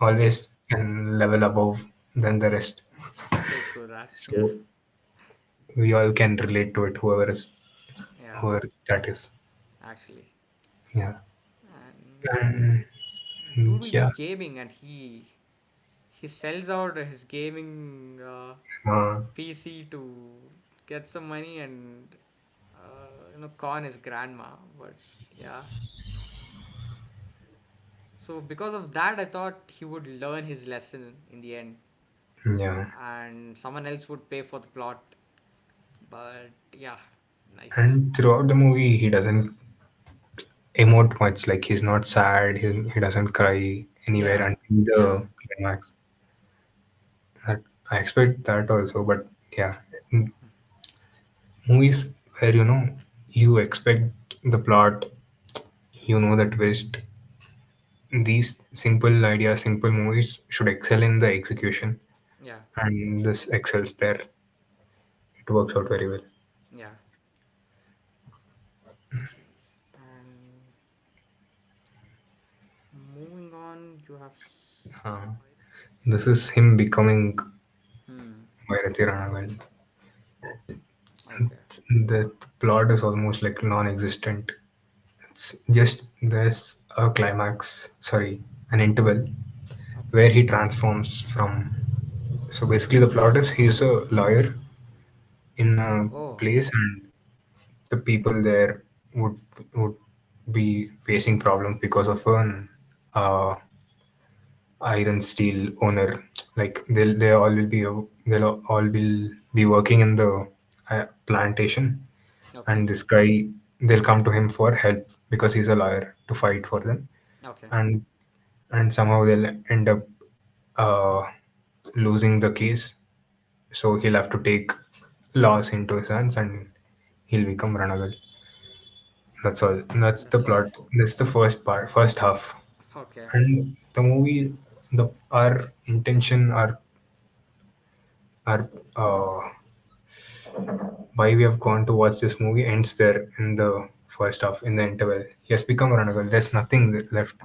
True. always a level above than the rest. True. True. That. Yeah. So we all can relate to it, Yeah. whoever that is. Actually, Yeah. and And dude will be yeah. gaming, and he sells out his gaming Uh, PC to get some money and con his grandma. But yeah, so because of that, I thought he would learn his lesson in the end, yeah. and someone else would pay for the plot. But yeah, nice. And throughout the movie, he doesn't emote much. Like he's not sad. He doesn't cry anywhere Yeah, until yeah, the climax. That, I expect that also, but yeah, movies where you expect the plot, the twist. These simple ideas, simple movies should excel in the execution, yeah, and this excels there. It works out very well. yeah. Okay, and moving on, you have. Uh, this is him becoming Hmm. Bhairathi Ranagal. Okay. The plot is almost like non-existent. It's just there's a climax, sorry, an interval Okay. where he transforms from. So basically, the plot is he's a lawyer in a Oh. place, and the people there would be facing problems because of an uh, iron steel owner. Like they all will be they'll all will be working in the plantation, Okay. and this guy they'll come to him for help because he's a lawyer to fight for them. Okay. and somehow they'll end up uh, losing the case. So he'll have to take laws into his hands, and he'll become Ranagal. That's all. That's the That's all. plot. This is the first part, first half. Okay. And the movie, the our intention, our why we have gone to watch this movie ends there in the first half, in the interval. He has become Ranagal. There's nothing left.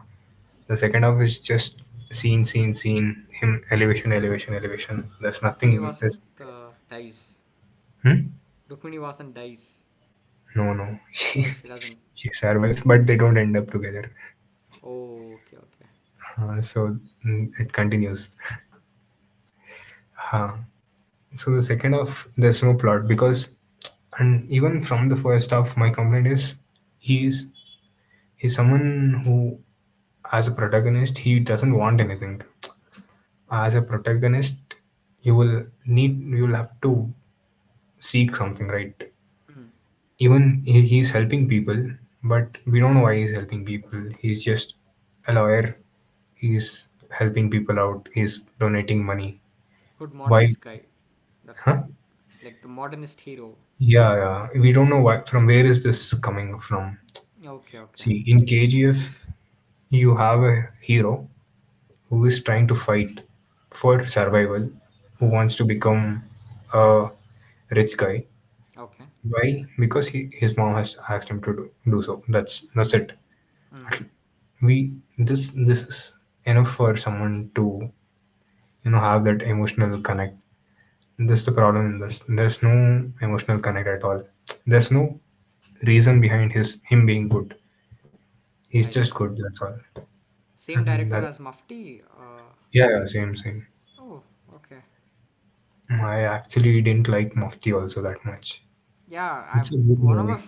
The second half is just scene, scene, scene. Him elevation, elevation, elevation. There's Rukmini nothing. There's Vasant dies. hmm? Rukmini Vasant dies. No, no. Oh, she doesn't. She survives, but they don't end up together. Oh, okay, okay. So it continues. Uh, so the second half, there's no plot because, and even from the first half, my complaint is he's he's someone who, as a protagonist, he doesn't want anything. As a protagonist, you will have to seek something, right? Mm. Even he's helping people, but we don't know why he's helping people. He's just a lawyer. He's helping people out. He's donating money. Good Why? modernist guy. That's all. Huh? Like the modernist hero. Yeah, yeah. We don't know why. From where is this coming from? Okay, okay. See, in KGF, you have a hero who is trying to fight for survival, who Mm. wants to become a rich guy. Okay. Why? Because his mom has asked him to do so. That's it. Mm. This is enough for someone to have that emotional connect. That's the problem in this. There's no emotional connect at all. There's no reason behind him being good. He's I just see. good. That's all. Same And director that as Mufti. yeah, yeah, same. Oh, okay. I actually didn't like Mufti also that much. Yeah, I It's a good one of my movie.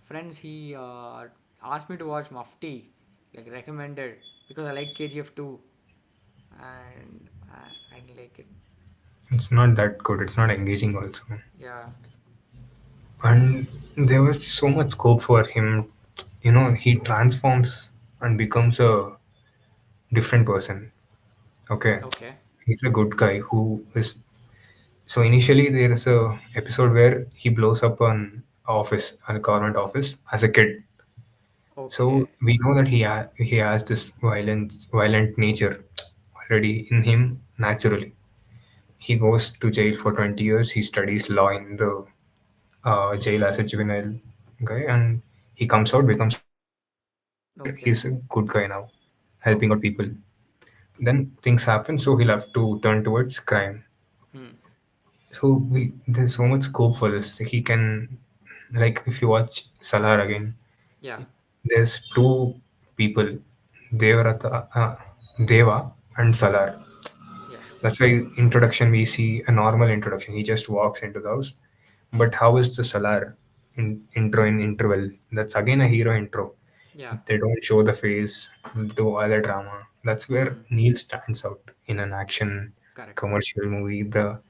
friends he asked me to watch Mufti, like recommended because I like KGF too, and I didn't like it. It's not that good. It's not engaging also. Yeah. And there was so much scope for him. He transforms and becomes a different person. Okay, Okay. he's a good guy who is. So initially, there is a episode where he blows up an office, a government office, as a kid. So Okay. we know that he has this violent nature already in him naturally. He goes to jail for 20 years. He studies law in the jail as a juvenile guy, and he comes out, becomes a lawyer. He's a Okay. good guy now, helping out Okay. people. Then things happen, so he'll have to turn towards crime. Hmm. So there's so much scope for this. He can, like, if you watch Salar again, Yeah. there's two people, Deva and Salar. Yeah. That's why introduction we see a normal introduction. He just walks into the house. But how is the Salar intro in interval? That's again a hero intro. Yeah. They don't show the face, do all the drama. That's where Hmm. Neil stands out in an action Correct. commercial movie. The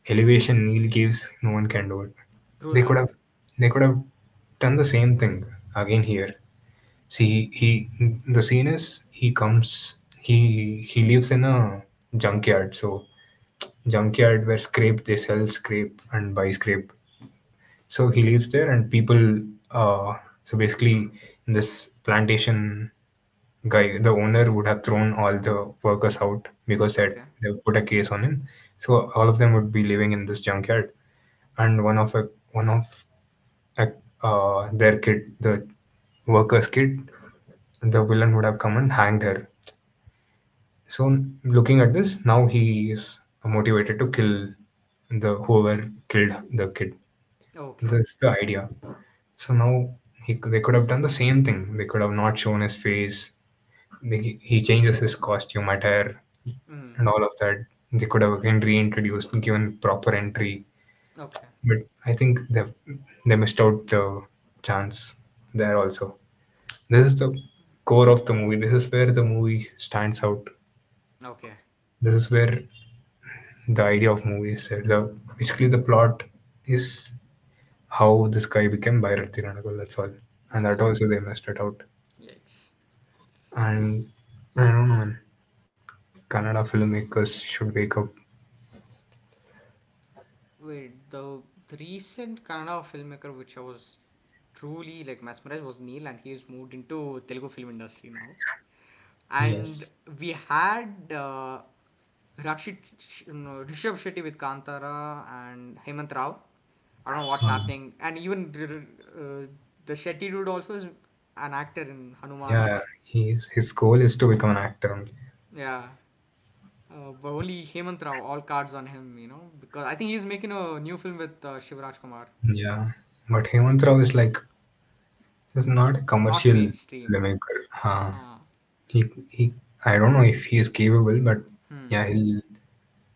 elevation Neil gives, no one can do it. True They could that. have they could have done the same thing again here. See, the scene is he lives in a junkyard. So junkyard where scrape they sell scrape and buy scrape. So he lives there, and people. So basically, in this plantation guy, the owner would have thrown all the workers out because Okay. they put a case on him. So all of them would be living in this junkyard, and one of their kid, the worker's kid, the villain would have come and hanged her. So looking at this, now he is motivated to kill the whoever killed the kid. Okay. That's the idea. So now they could have done the same thing. They could have not shown his face. He changes his costume attire Hmm. and all of that. They could have again reintroduced, given proper entry. Okay. But I think they missed out the chance there also. This is the core of the movie. This is where the movie stands out. Okay. This is where the idea of movie is there. Basically the plot is how this guy became Bhairathi Ranagal. That's all, and That's that all. also they messed it out. Yikes. And I don't know, man. Kannada filmmakers should wake up. Wait, the recent Kannada filmmaker which I was truly like mesmerized was Neil, and he's moved into Telugu film industry now. And Yes. we had Rishabh Shetty with Kantara and Hemant Rao. I don't know what's Um, happening. And even the Shetty dude also is an actor in Hanuman. yeah, his goal is to become an actor only. Yeah. But only Hemant Rao, all cards on him, because I think he's making a new film with Shivraj Kumar. Yeah, but Hemant Rao is like he's not a Not commercial mainstream. filmmaker. Uh, He I don't know if he is capable, but hmm. yeah, he'll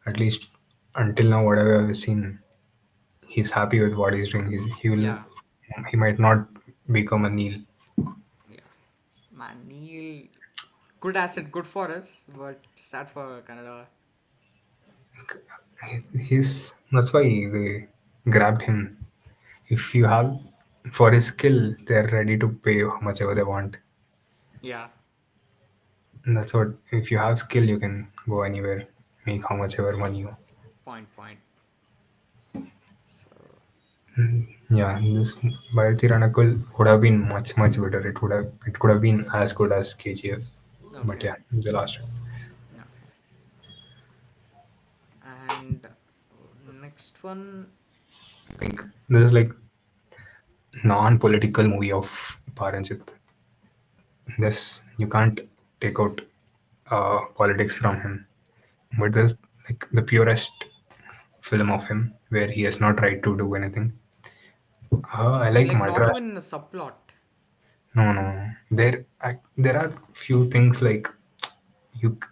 at least until now whatever I've seen, he's happy with what he's doing. Yeah. He might not become a Neil. Yeah. Man, Neil, good asset, good for us, but sad for Canada. He's that's why they grabbed him. If you have for his skill, they're ready to pay how much ever they want. Yeah. And that's what if you have skill, you can go anywhere, make how much ever money you. Point, point. So, Yeah, this Bhairathi Ranagal would have been much better. It could have been as good as KGF, but okay. yeah, the last one. Okay. And next one, I think this is like non-political movie of Paranjit. This you can't take out politics from him, but this like the purest film of him where he has not tried to do anything. I like like not Madras. even a subplot. No. There are few things like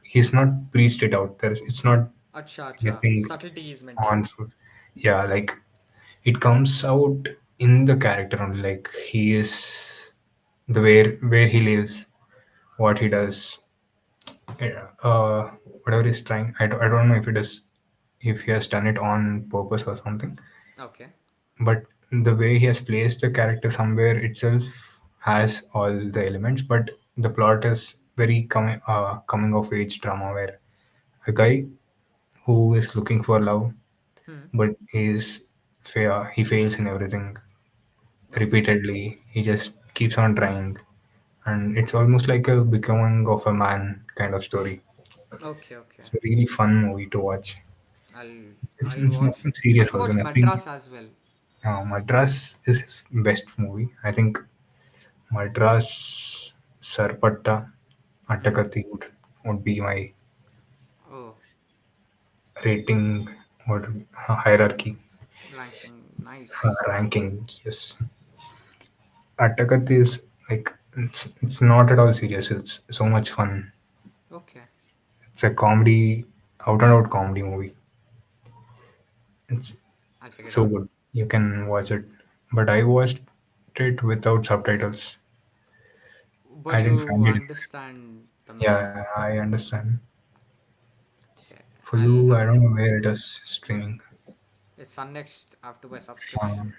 he's not preached it out. It's not Acha, acha. anything Subtlety is on maintained. foot. Yeah, like it comes out in the character only. Like he is the where he lives, what he does, uh, whatever he's trying. I don't know if it is if he has done it on purpose or something, Okay. but the way he has placed the character somewhere itself has all the elements. But the plot is very coming of age drama where a guy who is looking for love Hmm. but he fails in everything Okay. repeatedly. He just keeps on trying, and it's almost like a becoming of a man kind of story. Okay, okay. It's a really fun movie to watch. I'll It's, I'll it's watch nothing it. I'll serious also. watch Nothing. Madras as well. Madras is his best movie. I think Madras, Sarpatta, Hmm. Attakathi would be my Oh, rating or hierarchy ranking. Nice. ranking. Yes, Attakathi is like it's not at all serious. It's so much fun. Okay. It's a comedy, out and out comedy movie. It's I'll check it so out. good. You can watch it. But I watched it without subtitles. But I didn't you find it. understand Tamil. Yeah, I understand. Okay. For I'll you, I have don't know to. where it is streaming. It's Sunnext. I have to buy Um, subscription,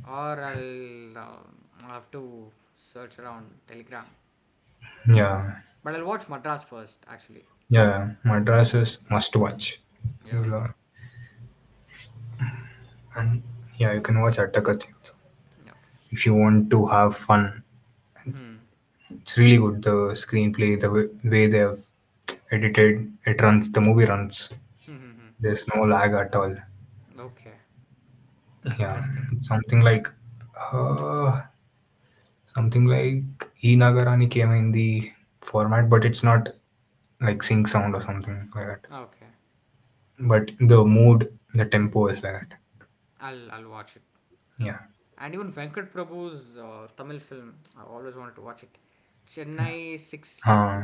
or I'll have to search around Telegram. yeah, But I'll watch Madras first, actually. Madras is must watch. Yeah. You'll, and yeah, you can watch Attakathi also. Yeah, okay. If you want to have fun. Hmm. It's really good. The screenplay, way they have edited, it runs. The movie runs. Hmm. Hmm, hmm. There's no lag at all. Okay. Yeah, Interesting. something like uh, something like E Nagarani came in the format, but it's not like sync sound or something like that. Okay. But the mood, the tempo is like that. I'll watch it. Yeah. And even Venkat Prabhu's Tamil film, I always wanted to watch it. Chennai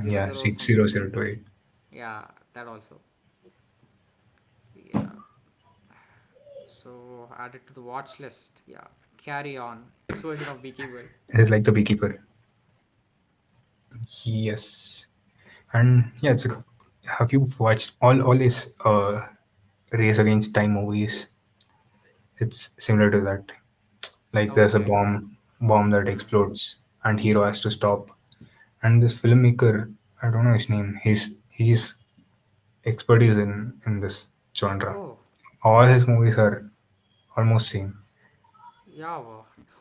Yeah, 600 something. 60028. Yeah, that also. Yeah. So add it to the watch list. Yeah. Carry on. Next version of Beekeeper. It's like the Beekeeper. Yes. And yeah, have you watched all these race against time movies? It's similar to that. Like there's a Okay. bomb that Hmm. explodes. and hero has to stop. And this filmmaker, I don't know his name. He's expertise in this genre. Oh, All his movies are almost same. yeah.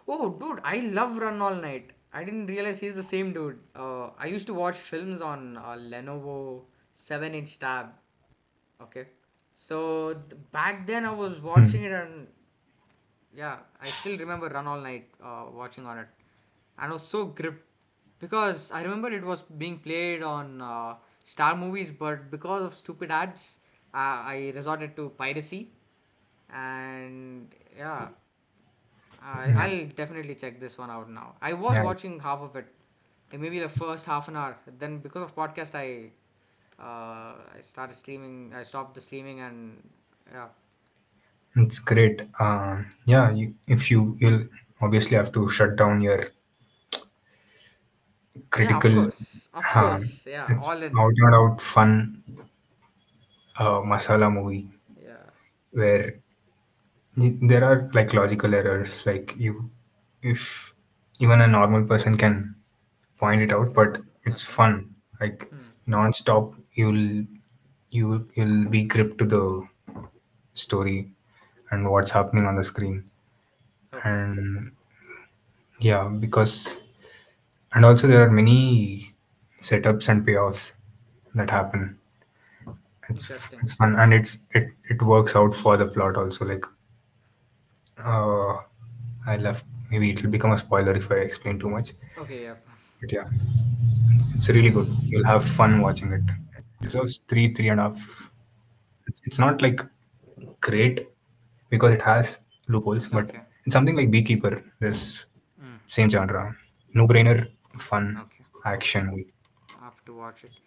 Oh, dude, I love Run All Night. I didn't realize he's the same dude. I used to watch films on Lenovo 7-inch tab. Okay. So back then I was Hmm. watching it, and yeah, I still remember Run All Night watching on it. And I was so gripped because I remember it was being played on Star Movies, but because of stupid ads, I resorted to piracy. And yeah, Yeah, I'll definitely check this one out now. I was yeah. watching half of it, like maybe the first half an hour. Then because of podcast, I started streaming. I stopped the streaming, and yeah, It's great. Yeah, if you'll obviously have to shut down your yeah, critical. of course, yeah, It's all in, out and out fun masala movie yeah, where there are like logical errors. Like if even a normal person can point it out, but it's okay, fun. Like hmm, non-stop, you'll be gripped to the story and what's happening on the screen. okay, And yeah, because and also there are many setups and payoffs that happen. interesting. It's fun and it works out for the plot also. Like uh, I left. Maybe it will become a spoiler if I explain too much. Okay, yeah, But yeah, it's really good. You'll have fun watching it. It deserves three and a half. It's not like great because it has loopholes, but okay, it's something like Beekeeper. This mm, same genre, no brainer, fun okay. action movie. I have to watch it.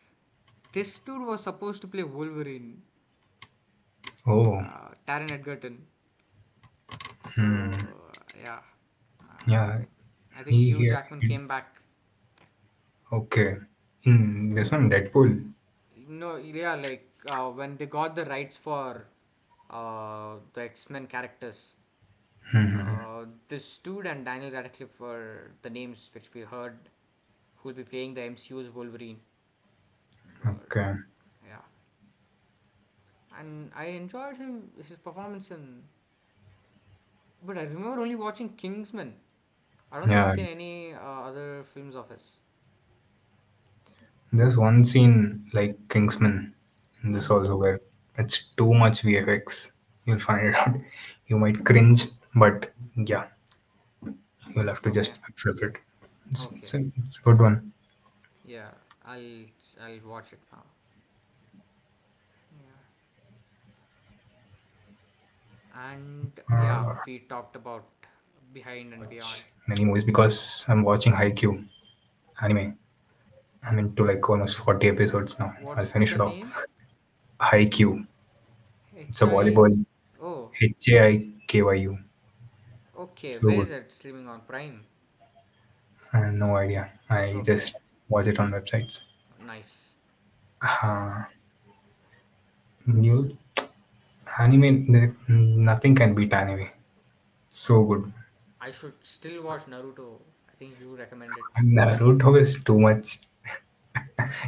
This dude was supposed to play Wolverine, Oh, Taron Egerton. hmm. So yeah, uh, Yeah, I think he, Hugh he, Jackman he came back. okay. In this one, Deadpool. No, yeah, like when they got the rights for the X-Men characters, this dude and Daniel Radcliffe were the names which we heard who will be playing the MCU's Wolverine. But Okay. yeah, and I enjoyed his performance in. But I remember only watching Kingsman. I don't think I've Yeah, seen any other films of his. there's one scene like Kingsman in this Mm-hmm. also where it's too much VFX. You'll find it out. You might cringe, but yeah, you'll have to Okay. just accept it. Okay. It's a good one. Yeah, I'll watch it now. Yeah. And yeah, we talked about Behind and Beyond. Watch many movies because I'm watching Haikyuu anime. I'm into like almost 40 episodes now. I'll What's finish the it off. name? Haikyuu. It's H a I. volleyball. Oh, Haikyu. okay. So Where good. is it streaming on Prime? I have no idea. I Okay, just watch it on websites. nice. Uh, new anime. Nothing can beat anime. So good. I should still watch Naruto. I think you recommend it. Naruto is too much.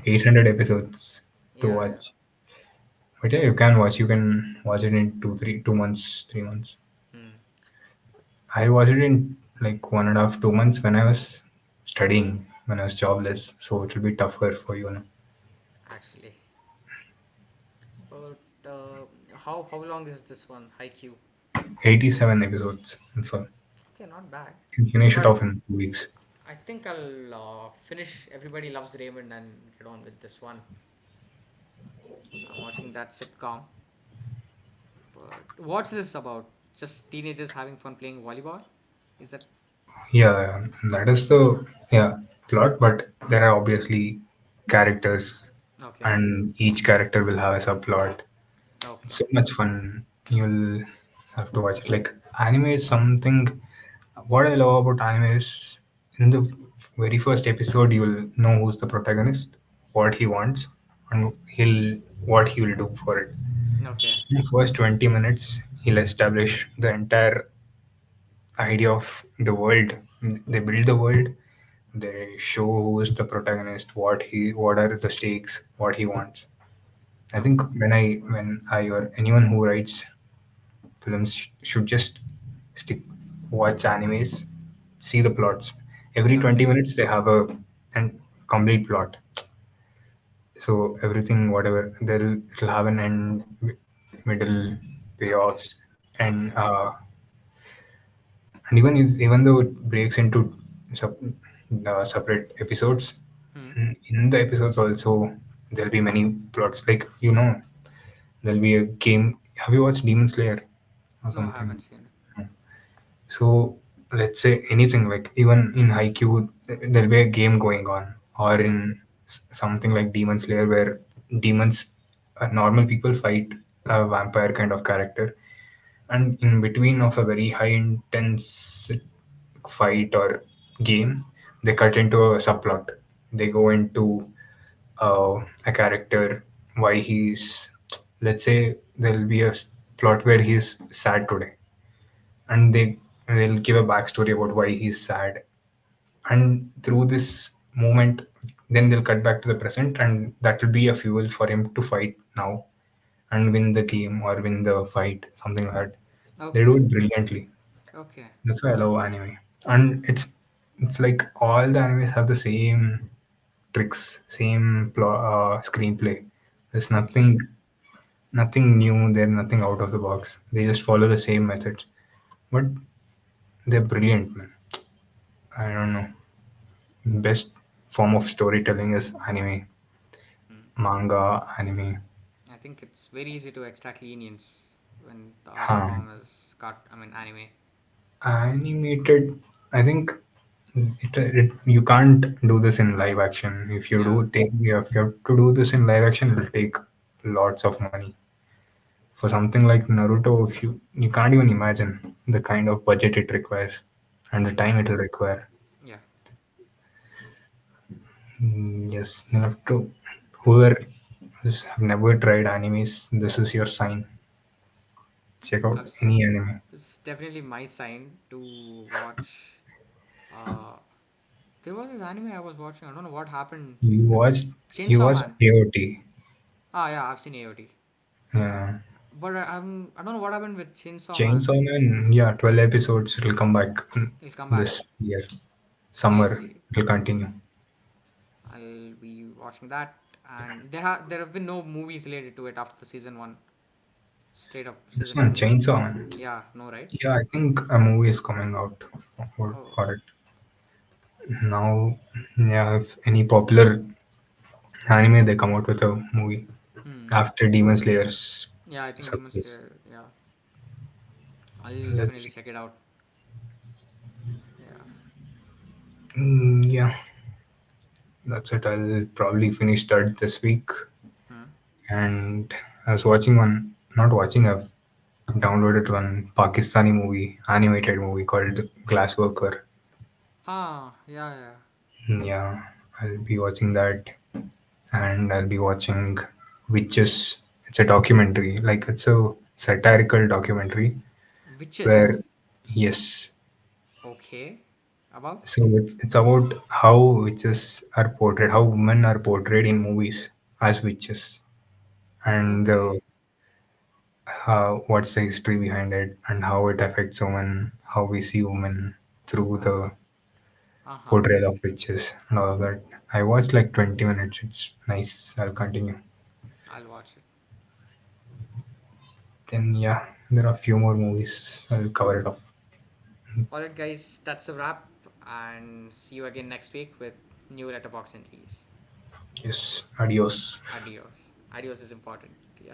800 episodes to Yeah, yeah. watch. But yeah, you can watch. You can watch it in 2 months, 3 months. Hmm. I watched it in like 1.5, 2 months when I was studying, when I was jobless. So it will be tougher for you now. Actually, but how long is this one? Haikyuu. 87 episodes. That's all. Okay, not bad. You can finish it But off in 2 weeks. I think I'll finish Everybody Loves Raymond and get on with this one. I'm watching that sitcom. But what's this about? Just teenagers having fun playing volleyball? Is that Yeah, that is the yeah plot. But there are obviously characters, okay? and each character will have a subplot. Okay. It's so much fun. You'll have to watch it. Like anime is something. What I love about anime is in the very first episode you'll know who's the protagonist, what he wants, and what he will do for it. Okay. In the first 20 minutes, he'll establish the entire idea of the world. They build the world, They show who is the protagonist, what are the stakes, what he wants. I think Okay. when I or anyone who writes films should just stick watch animes, see the plots. Every Okay. 20 minutes they have a and complete plot. So everything, whatever, it'll have an end, middle, Okay. payoffs, and Okay. even though it breaks into sub, separate episodes, Hmm. in the episodes also there'll be many plots. Like there'll be a game. Have you watched Demon Slayer or No, I something? haven't seen it. So let's say anything like even in Haikyuu, there'll be a game going on, or Okay. in something like Demon Slayer where demons, normal people fight a vampire kind of character, and in between of a very high intense fight or game, they cut into a subplot. They go into a character why he's, let's say there'll be a plot where he's sad today, and they'll give a backstory about why he's sad, and through this moment then they'll cut back to the present, and that will be a fuel for him to fight now and win the game or win the fight, something like that. They Okay. do it brilliantly. Okay. That's why I love anime. And it's like all the animes have the same tricks, same screenplay. There's Okay. nothing new. There's nothing out of the box. They just follow the same methods, but they're brilliant, man. I don't know. Best form of storytelling is anime, Hmm. manga, anime. I think it's very easy to extract lenience when the art Huh. form is I mean, anime. Animated. I think you can't do this in live action. If you Yeah. do take, if you have to do this in live action, it'll take lots of money. For something like Naruto, if you can't even imagine the kind of budget it requires and the Hmm. time it will require. Yeah. Yes, you have to. Whoever have never tried animes, this is your sign. Check out any anime. It's definitely my sign to watch. Uh, there was this anime I was watching. I don't know what happened. You The watched you Chainsaw watched Man. AOT. Ah, yeah, I've seen AOT. Yeah. But I don't know what happened with Chainsaw Chainsaw Man. Man, yeah, 12 episodes. It'll come back It'll come back. this year. I Summer, see. it'll continue. I'll be watching that. And there have been no movies related to it after the season one. Straight up, This season one one, ended. Chainsaw Man. Yeah, no, right? Yeah, I think a movie is coming out Oh, for it. Now, yeah, if any popular anime, they come out with a movie hmm. after Demon Slayer's Yeah, I think Demon success. Slayer. Yeah, I'll Let's definitely see. check it out. Yeah. Yeah, that's it. I'll probably finish that this week. Hmm. And I was watching one, not watching, I've downloaded one Pakistani movie, animated movie called Glass Worker. Ah, yeah, yeah. Yeah, I'll be watching that, and I'll be watching Witches. It's a documentary, like it's a satirical documentary where, Witches. yes, Okay. About? so it's about how witches are portrayed, how women are portrayed in movies as witches, and Okay. how what's the history behind it, and how it affects women, how we see women through Uh, the uh-huh. portrayal of witches and all of that. I watched like 20 minutes. It's nice. I'll continue. I'll watch it. Then yeah, there are a few more movies. I'll cover it off. Alright, guys, that's a wrap. And see you again next week with new letterbox entries. Yes. Adios. Adios. Adios is important. Yeah.